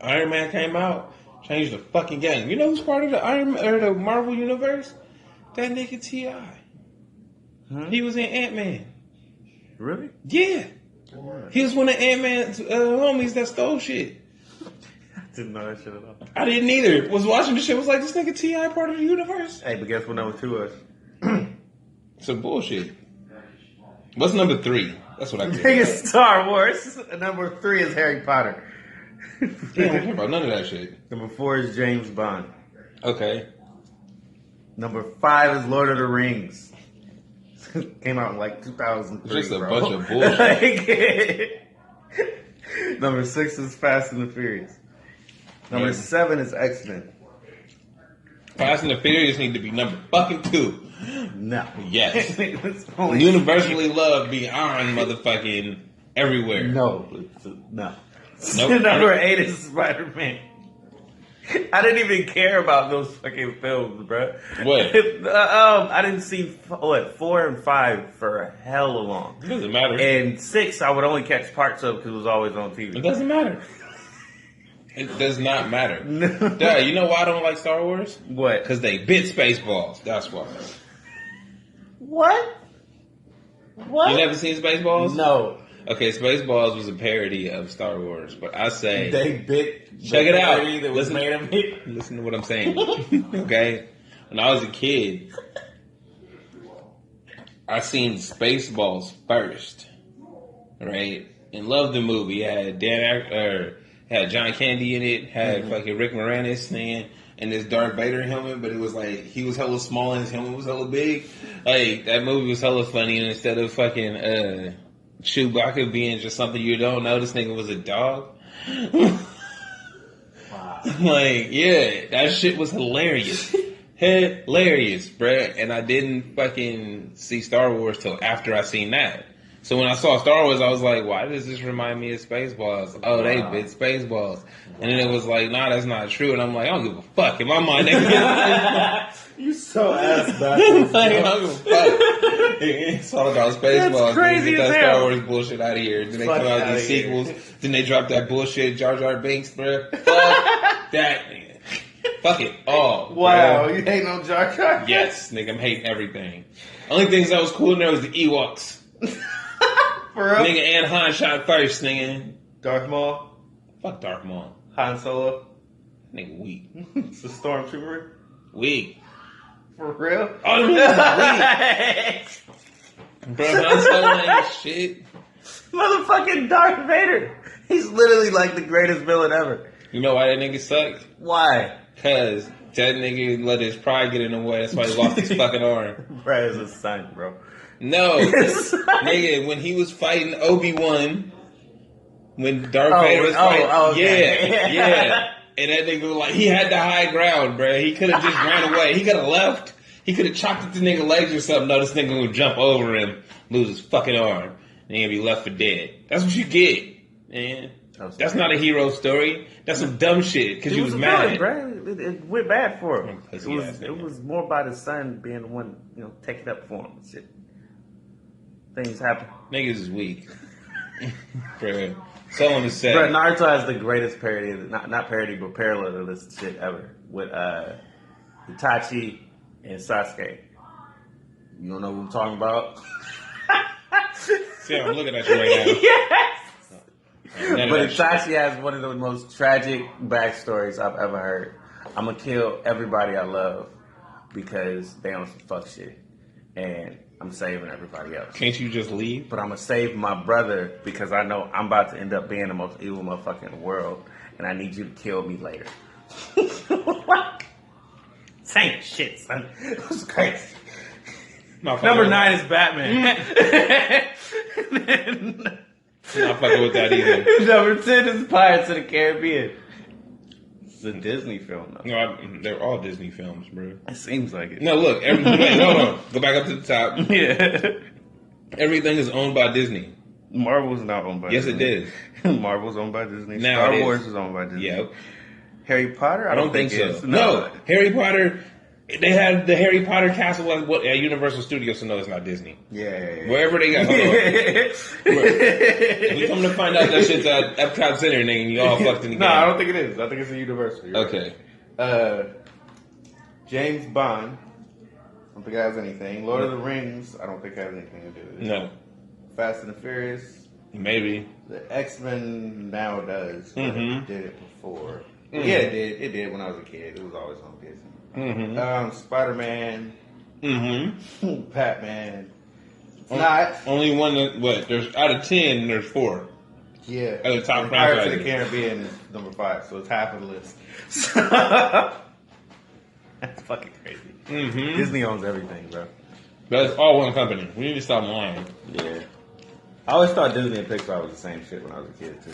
Iron Man came out, changed the fucking game. You know who's part of the Marvel universe? That nigga T.I. He was in Ant-Man.
Really?
Yeah. He was one of Ant-Man's homies that stole shit.
I didn't know that shit at all.
I didn't either. Was watching the shit, was like, this nigga T.I. part of the universe?
Hey, but guess what number 2 is?
Some bullshit. What's number 3? That's what I
Think
care
it's Star Wars. Number 3 is Harry Potter.
I don't care about none of that shit.
Number 4 is James Bond.
Okay.
Number 5 is Lord of the Rings. Came out in like 2003.
Just a
bro.
bunch of bullshit.
Number 6 is Fast and the Furious. Number 7 is X-Men.
Fast and the Furious need to be number fucking 2.
No.
Yes.
It's only-
Universally loved beyond motherfucking everywhere.
No. No.
Nope.
Number 8 is Spider-Man. I didn't even care about those fucking films, bro.
What?
I didn't see 4 and 5 for hella long.
It doesn't matter.
And 6, I would only catch parts of because it was always on TV.
It doesn't matter. It does not matter.
No.
Duh, you know why I don't like Star Wars?
What?
Because they bit Spaceballs. That's why.
What? What?
You never seen Spaceballs?
No.
Okay, Spaceballs was a parody of Star Wars, but I say
They bit.
check it out.
That was made of it.
Listen to what I'm saying. Okay, when I was a kid, I seen Spaceballs first, right? And loved the movie. It had had John Candy in it. Had fucking Rick Moranis singing. And this Darth Vader helmet, but it was like, he was hella small and his helmet was hella big. Like, that movie was hella funny, and instead of fucking, Chewbacca being just something you don't know, this nigga was a dog.
Wow.
Like, yeah, that shit was hilarious. Hilarious, bruh. And I didn't fucking see Star Wars till after I seen that. So when I saw Star Wars, I was like, why does this remind me of Spaceballs? Oh, they bit Spaceballs. And then it was like, nah, that's not true. And I'm like, I don't give a fuck. In my mind,
You so ass backwards.
like, I don't give a fuck. It's all about Spaceballs.
That's crazy
Get
as
that
hell.
Star Wars bullshit out of here. Then they
Fuck
come out
outta
these
here.
sequels. Then they drop that bullshit Jar Jar Binks, bruh. Fuck that, nigga. Fuck it all.
Wow,
bruh.
you ain't no Jar Jar?
Yes, nigga, I'm hating everything. Only things that was cool in there was the Ewoks.
For real?
Nigga, and Han shot first, nigga.
Darth Maul,
Fuck Darth Maul.
Han Solo,
Nigga, weak.
it's a stormtrooper.
Weak.
For real?
Oh, the weak. Bro, Han Solo ain't shit.
Motherfucking Darth Vader. He's literally like the greatest villain ever.
You know why that nigga sucked?
Why?
Cause that nigga let his pride get in the way. That's why he lost his fucking arm.
Bro, it's his son, bro.
No. Nigga, when he was fighting Obi-Wan, when Darth Vader was fighting,
okay.
yeah. And that nigga was like, he had the high ground, bruh. He could have just ran away. He could have left. He could have chopped at the nigga legs or something. No, this nigga would jump over him, lose his fucking arm, and he'd be left for dead. That's what you get, man. That's not a hero story. That's some dumb shit because you was mad.
Bro. It went bad for him.
Pussy ass
It
nigga.
was more about his son being the one, taking up for him and shit. Things happen.
Niggas is weak. Bruh. Someone has said.
Bro, Naruto has the greatest parody, not parody, but parallel to this shit ever with Itachi and Sasuke. You don't know what I'm talking about?
See, I'm looking at you right now.
Yes!
None of
But
that shit.
Itachi has one of the most tragic backstories I've ever heard. I'm gonna kill everybody I love because they on some fuck shit. And I'm saving everybody else.
Can't you just leave?
But I'm gonna save my brother because I know I'm about to end up being the most evil motherfucker in the world, and I need you to kill me later. Same shit, son. It was crazy.
Not
Number 9 is Batman.
Not fucking with that either.
Number 10 is Pirates of the Caribbean. It's a Disney film, though.
No, they're all Disney films, bro.
It seems like it.
No, look. Wait, hold on. Go back up to the top.
Yeah.
Everything is owned by Disney.
Marvel's not owned by
Yes,
Disney.
it is.
Marvel's owned by Disney.
Now
Star
it is.
Wars is owned by Disney.
Yep.
Harry Potter?
I don't think so.
it's-
No, Harry Potter. They had the Harry Potter castle at Universal Studios, so no, it's not Disney.
Yeah.
Wherever they got. Hold on. We come to find out that shit's at Epcot Center, nigga, and you all fucked in the game.
No, I don't think it is. I think it's a Universal. You're
Okay.
right. James Bond. I don't think it has anything. Lord of the Rings. I don't think it has anything to do with it.
No.
Fast and the Furious.
Maybe.
The X-Men now does. But
Mhm.
it did it before.
Mhm.
Yeah, it did. It did when I was a kid. It was always on Disney.
Mm-hmm.
Spider-Man.
Mm-hmm.
Batman. It's not.
Only one that, what? There's out of 10, there's 4.
Yeah.
At the top
And Pirates of the
franchises.
Caribbean is number 5, so it's half of the list.
That's fucking crazy.
Mm-hmm.
Disney owns everything, bro.
But it's all one company. We need to stop lying.
Yeah. I always thought Disney and Pixar was the same shit when I was a kid, too.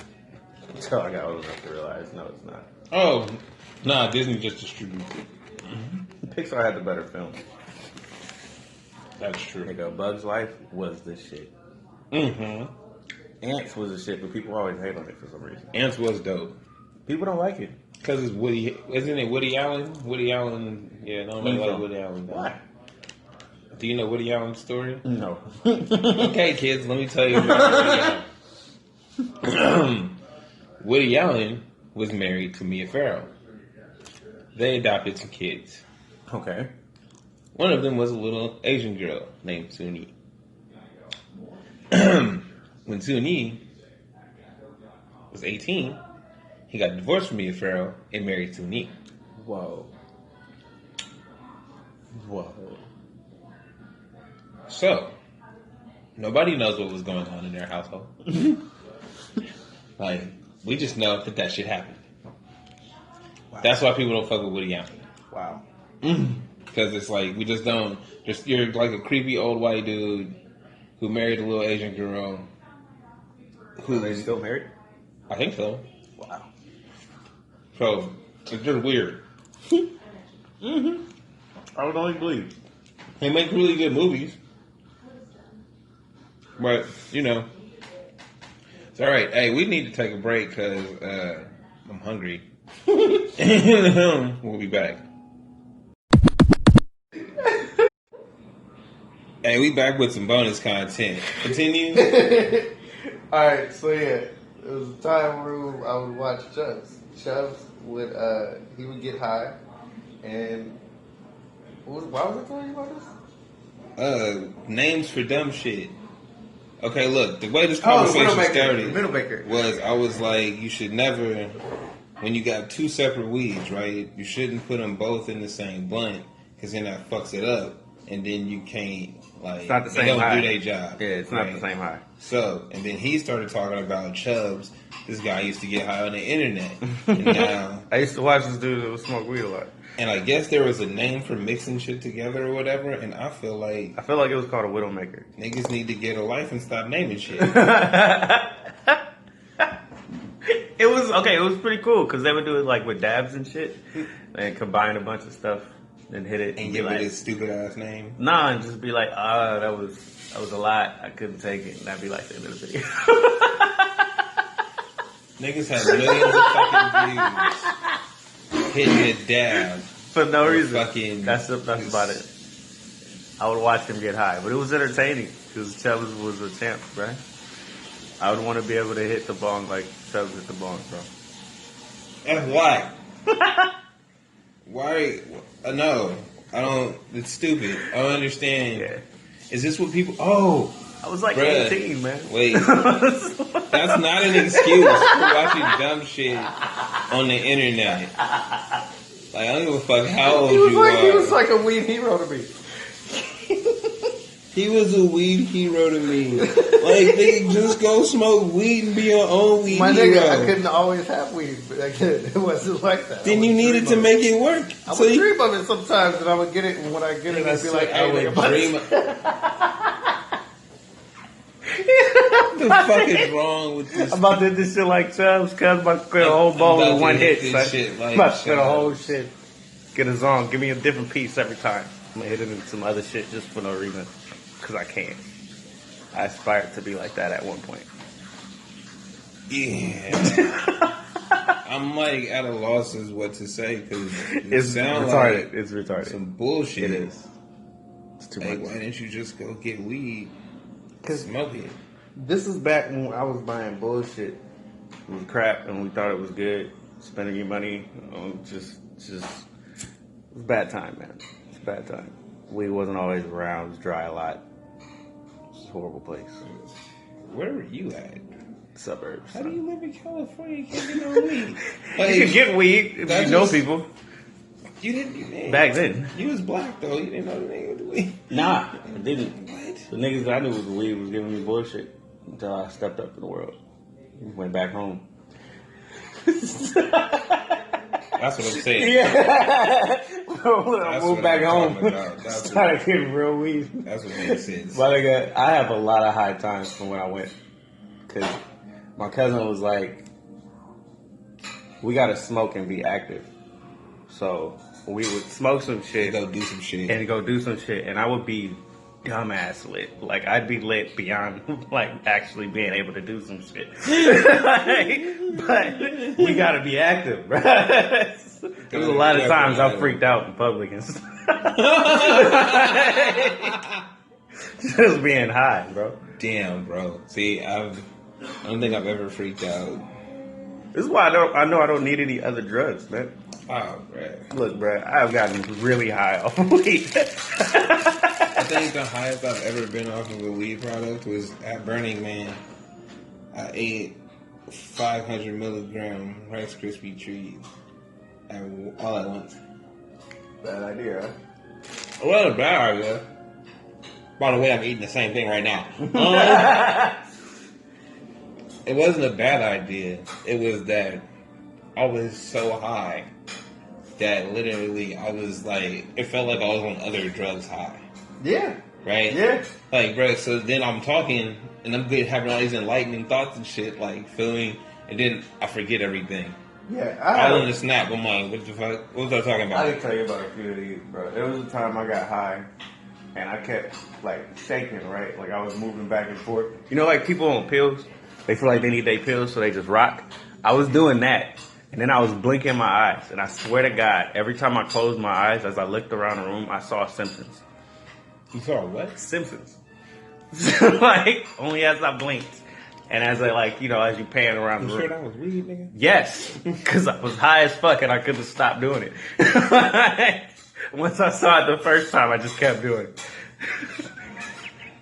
Until I got old enough to realize, no, it's not.
Oh, nah, Disney just distributes it.
Pixar had the better film.
That's true.
Nigga, Bug's Life was the shit.
Mm-hmm.
Ants was the shit, but people always hate on it for some reason.
Ants was dope.
People don't like it.
Because it's Woody, isn't it Woody Allen? Woody Allen, yeah, nobody like Woody Allen.
Why?
Do you know Woody Allen's story?
No.
Okay, kids, let me tell you about Woody Allen. Woody Allen was married to Mia Farrow. They adopted some kids.
Okay.
One of them was a little Asian girl named Suni. When Suni was 18, he got divorced from Mia Farrow and married Suni.
Whoa. Whoa.
So, nobody knows what was going on in their household. Like, we just know that shit happened.
Wow.
That's why people don't fuck with Woody Allen.
Wow.
Because it's like, we just don't. Just you're like a creepy old white dude who married a little Asian girl.
Are they still married?
I think so.
Wow.
So, it's just weird.
I would only believe.
They make really good movies. But, you know. It's alright. Hey, we need to take a break because I'm hungry. We'll be back. Hey, we back with some bonus content. Continue.
Alright, so yeah. It was a time where I would watch Chubbs. Chubbs would, he would get high. And, why was I telling you about this?
Names for dumb shit. Okay, look, the way this conversation started was I was like, you should never, when you got two separate weeds, right, you shouldn't put them both in the same blunt because then that fucks it up and then you can't, like,
It's not the same
they don't
high.
do their job.
Yeah, it's not the same high.
So, and then he started talking about Chubbs. This guy used to get high on the internet. And now,
I used to watch this dude that would smoke weed a lot.
and I guess there was a name for mixing shit together or whatever, and I feel like
I feel like it was called a Widowmaker.
niggas need to get a life and stop naming shit.
It was pretty cool because they would do it like with dabs and shit and combine a bunch of stuff and hit it
And
be
give
like,
it a stupid ass name.
nah, and just be like, that was a lot. I couldn't take it, and that'd be like the end of the video.
Niggas have millions of fucking views hitting a dab.
For no reason.
Fucking,
That's about it. I would watch him get high, but it was entertaining because Chubbs was a champ, right? I would want to be able to hit the bong like Chubbs hit the bong, bro.
That's why. Why? No, I don't. It's stupid. I don't understand.
Yeah.
Is this what people? Oh,
I was like
bruh,
18, man.
Wait, that's not an excuse for watching dumb shit on the internet. Like, I don't give a fuck how old you are.
He was like a weed hero to me.
He was a weed hero to me. Like, nigga, just go smoke weed and be your own weed
My
hero.
nigga, I couldn't always have weed, but I could. It wasn't like that.
Then you needed to make it work.
I would dream of it sometimes, and I would get it, and when I get it, I'd be like,
I
hey,
would
nigga,
dream. What the fuck is wrong with this?
I'm about to hit this shit like Chubbs, cuz about to quit a whole bowl
I'm
with one
about to
hit.
hit
Son.
this shit like
I'm about to quit a
Chubbs.
whole shit. Get a song. Give me a different piece every time. I'm gonna hit it into some other shit just for no reason. Because I can. I aspired to be like that at one point.
Yeah. I'm like at a loss as what to say because it
It's
sounds
retarded.
like
It's retarded.
some bullshit.
It is. It's too
Like,
much.
why didn't you just go get weed?
Cause
Smoke it.
This is back when I was buying bullshit. It was crap, and we thought it was good. Spending your money on just it was a bad time, man. It's a bad time. Weed wasn't always around. It was dry a lot. It's a horrible place.
Where were you at?
Suburbs.
How do you live in California? You can't get no weed. Like,
You can get weed if
that
you know
just-
people.
You didn't. Man,
Back then.
You was black though. You didn't know the name of the weed.
Nah, I didn't.
What?
The niggas I knew was weed was giving me bullshit until I stepped up in the world. Went back home.
That's what I'm saying.
Yeah. When I
That's
moved
what
back
I'm
home,
talking about. That's
started
what-
getting real weed.
That's what makes sense.
But I have a lot of high times from when I went. Because my cousin was like, we got to smoke and be active. So we would smoke some shit
Go do some shit.
and go do some shit. And I would be dumbass lit. Like, I'd be lit beyond, like, actually being able to do some shit. But we got to be active, bro. There was a lot of times I freaked out in public and stuff. Just being high, bro.
Damn, bro. See, I don't think I've ever freaked out.
This is why I know I don't need any other drugs, man.
Oh, bro.
Look, bro, I've gotten really high off of weed.
I think the highest I've ever been off of a weed product was at Burning Man. I ate 500 milligram Rice Krispie treats all at once.
Bad idea, huh?
It wasn't a bad idea. By the way, I'm eating the same thing right now. It wasn't a bad idea. It was that I was so high that literally I was like, it felt like I was on other drugs high.
Yeah.
Right?
Yeah.
Like, bro, so then I'm talking and I'm good having all these enlightening thoughts and shit, like feeling, and then I forget everything.
Yeah,
All in the snap. Come on, what the fuck? What was I talking about?
I can tell you about a few of these, bro. There was a time I got high, and I kept like shaking, right? Like I was moving back and forth. You know, like people on pills, they feel like they need their pills, so they just rock. I was doing that, and then I was blinking my eyes, and I swear to God, every time I closed my eyes, as I looked around the room, I saw Simpsons.
You saw what?
Simpsons. Like only as I blinked, and as I as you pan around the room.
You sure that was weed, nigga?
Yes, because I was high as fuck and I couldn't stop doing it. Once I saw it the first time, I just kept doing it.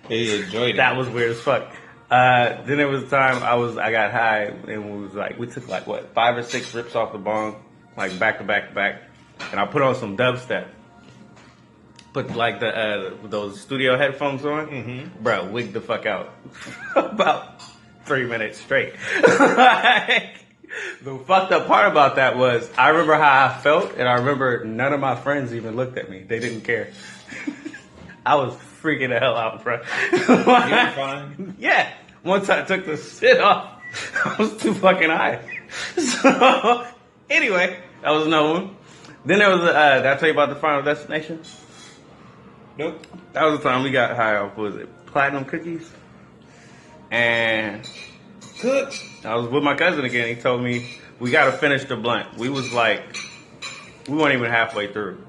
He enjoyed it.
That was weird as fuck. Then there was a time I got high and we took 5 or 6 rips off the bong, like back to back to back, and I put on some dubstep. Put those studio headphones on, bro, wigged the fuck out. About 3 minutes straight. The fucked up part about that was I remember how I felt, and I remember none of my friends even looked at me. They didn't care. I was freaking the hell out, bro.
You were fine?
Yeah. Once I took the shit off, I was too fucking high. So, anyway, that was another one. Then there was, did I tell you about the Final Destination?
Nope.
That was the time we got high off, what was it, platinum cookies? And
Good.
I was with my cousin again. He told me, we got to finish the blunt. We weren't even halfway through.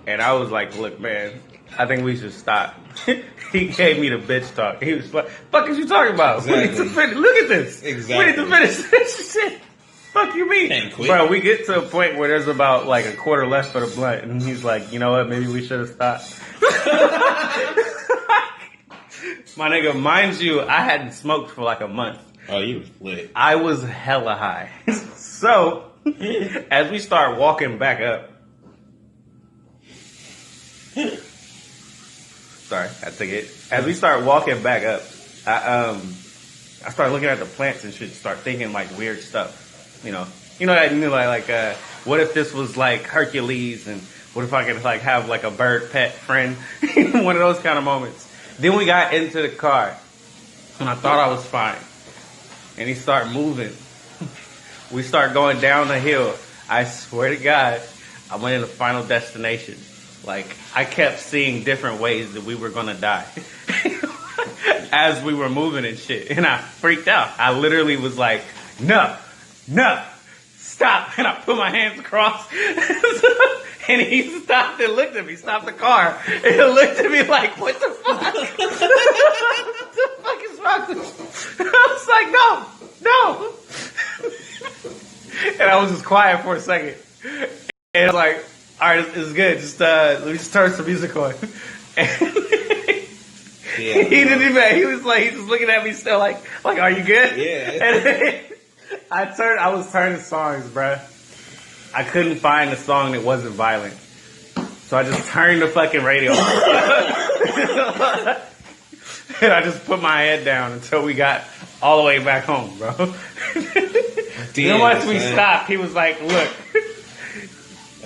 And I was like, look, man, I think we should stop. He gave me the bitch talk. He was like, fuck is you talking about?
Exactly.
We need to finish. Look at this.
Exactly.
We need to finish this shit. Fuck you mean?
Can't quit.
Bro, we get to a point where there's about like a quarter left for the blunt. And he's like, you know what? Maybe we should have stopped. My nigga, mind you, I hadn't smoked for like a month.
Oh, you was lit.
I was hella high. So, as we start walking back up, sorry, I took it. As we start walking back up, I started looking at the plants and shit, start thinking like weird stuff. What if this was like Hercules, and what if I could like have like a bird pet friend? One of those kind of moments. Then we got into the car, and I thought I was fine. And he started moving. We start going down the hill. I swear to God, I went in the Final Destination. Like, I kept seeing different ways that we were gonna die. As we were moving and shit. And I freaked out. I literally was like, no, stop. And I put my hands across. And he stopped and looked at me, stopped the car. And he looked at me like, what the fuck? What the fuck is wrong with you? I was like, no. And I was just quiet for a second. And I was like, all right, it's good. Just let me just turn some music on. And he didn't even. He was like, he's just looking at me still, like, are you good?
Yeah.
And then I was turning songs, bruh. I couldn't find a song that wasn't violent, so I just turned the fucking radio on. And I just put my head down until we got all the way back home, bro. Then once we stopped, he was like, look,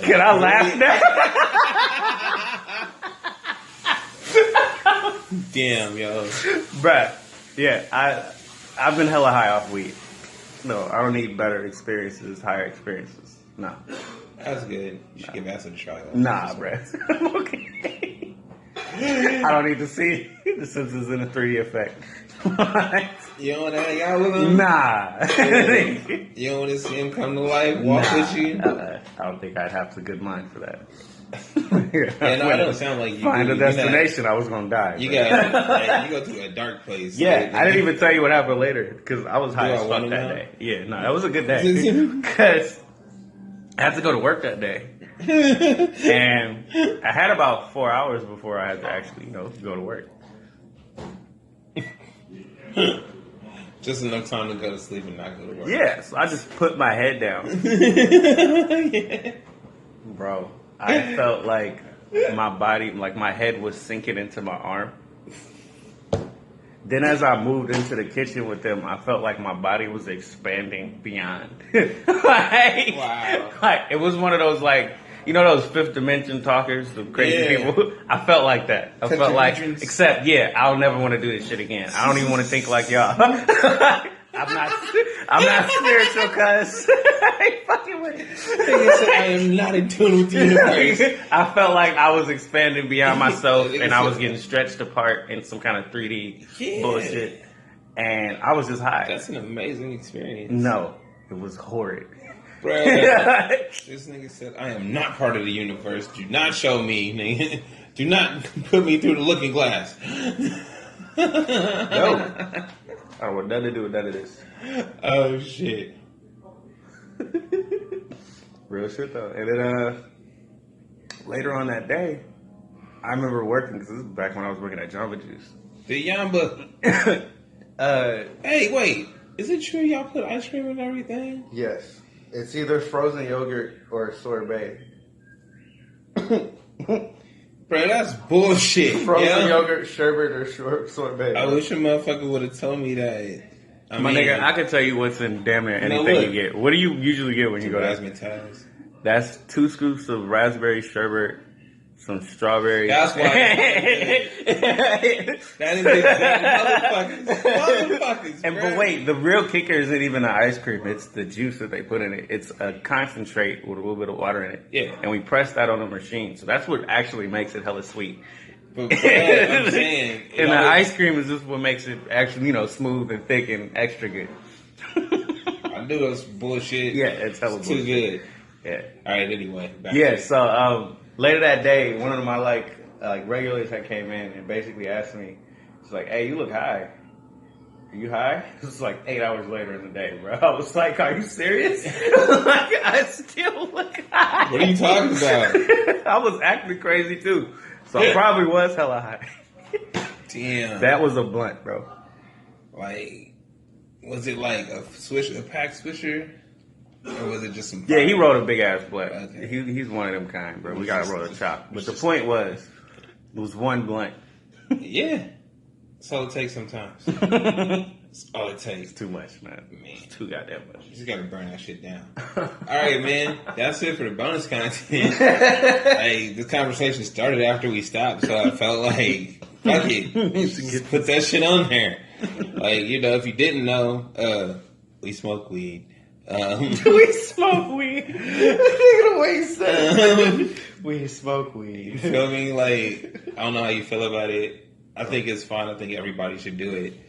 can I laugh now?
Damn, yo.
Bruh, yeah, I've been hella high off weed. No, I don't need better experiences, higher experiences. Nah.
That's good. You should give acid a try.
Nah, bruh. I'm okay. I don't need to see The Simpsons in a 3D effect.
You don't want to hang out with him?
Nah.
You don't want to see him come to life, walk with you?
I don't think I'd have the good mind for that.
Yeah, no, it don't sound like you.
Find a destination, I was gonna die.
You
bro.
you go to a dark place.
Yeah, I didn't even tell you what happened later because I was high as fuck that day. Yeah, no, that was a good day because I had to go to work that day, and I had about 4 hours before I had to actually, go to work.
Just enough time to go to sleep and not go to work.
Yeah, so I just put my head down.
Yeah.
Bro, I felt like my body, like my head was sinking into my arm. Then as I moved into the kitchen with them, I felt like my body was expanding beyond.
Wow.
Like, it was one of those, those fifth dimension talkers, the crazy people? I felt like that. I felt like, except, I'll never want to do this shit again. I don't even want to think like y'all. I'm not spiritual, cuz. I ain't fucking with it.
Nigga said, I am not in tune with the universe.
I felt like I was expanding beyond myself, and I was getting stretched apart in some kind of 3D bullshit. And I was just high.
That's an amazing experience.
No, it was horrid.
Bro, this nigga said, I am not part of the universe. Do not show me, nigga. Do not put me through the looking glass.
No. I don't want nothing to do with none of this.
Oh, shit.
Real shit, though. And then later on that day, I remember working, because this is back when I was working at Jamba Juice.
The Yamba. Hey, wait. Is it true y'all put ice cream in everything?
Yes. It's either frozen yogurt or sorbet.
Bro, that's bullshit.
Frozen yogurt, sherbet, or sorbet.
I wish a motherfucker would have told me that.
My nigga, I can tell you what's in damn near anything you get. What do you usually get when you go to
razzmatazz?
That's 2 scoops of raspberry sherbet, some strawberries.
That's why. That is exactly motherfuckers.
And but wait, the real kicker isn't even the ice cream. It's the juice that they put in it. It's a concentrate with a little bit of water in it.
Yeah.
And we press that on the machine. So that's what actually makes it hella sweet.
But I'm saying,
and the ice cream is just what makes it actually, smooth and thick and extra good.
I knew that's bullshit.
Yeah, it's hella bullshit.
Too good.
Yeah.
All right. Anyway.
So later that day, one of my regulars that came in and basically asked me, she's like, "Hey, you look high. Are you high?" It was like 8 hours later in the day, bro. I was like, "Are you serious?" I still look high.
What are you talking about?
I was acting crazy too, so I probably was hella high.
Damn.
That was a blunt, bro.
Like, was it like a pack swisher? Or was it just some?
Yeah, he rolled a big ass blunt.
Okay.
He's one of them kind, bro. We gotta roll a chop. But the point was, it was one blunt.
Yeah. That's all it takes sometimes. That's all it takes.
It's too much, man. It's too goddamn much.
You just gotta burn that shit down. All right, man. That's it for the bonus content. Hey, this conversation started after we stopped, so I felt like, fuck it. Just put that shit on there. Like, if you didn't know, we smoke weed.
We smoke weed. Nigga, the way he said we smoke weed.
You feel me? Like, I don't know how you feel about it. I think it's fun. I think everybody should do it.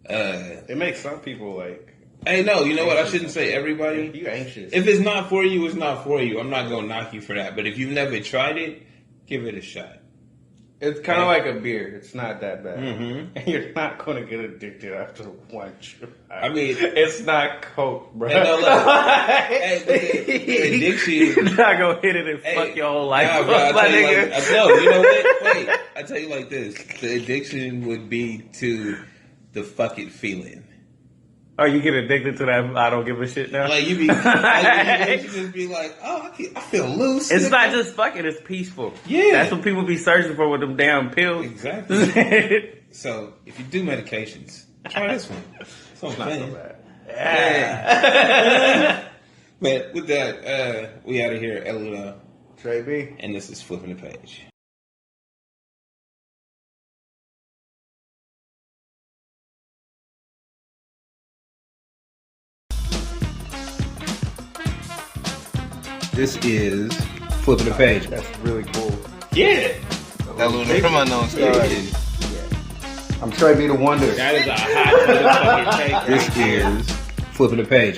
It makes some people like.
Hey, no, you know what? I shouldn't say everybody.
You anxious.
If it's not for you, it's not for you. I'm not gonna knock you for that. But if you've never tried it, give it a shot.
It's kind of like a beer. It's not that bad.
Mm-hmm.
And you're not going to get addicted after one trip.
I mean,
it's not coke, bro.
Hey, no, look, hey, addiction.
You're not going to hit it and fuck your whole life.
Nah, bro, you know what? Wait, I tell you like this. The addiction would be to the fuck it feeling.
Oh, you get addicted to that I don't give a shit now?
Like, you just be like, oh, I feel loose.
It's not just fucking, it's peaceful.
Yeah.
That's what people be searching for with them damn pills.
Exactly. So, if you do medications, try this one. It's not so bad. Yeah. But with that, we out of here. Eludo.
TraB.
And this is Flipping the Page.
This is Flipping the Page.
That's really cool.
Yeah. Eludo from UnknownStaar.
I'm TraB the Wonder.
That is a hot motherfucking take.
This is Flipping the Page.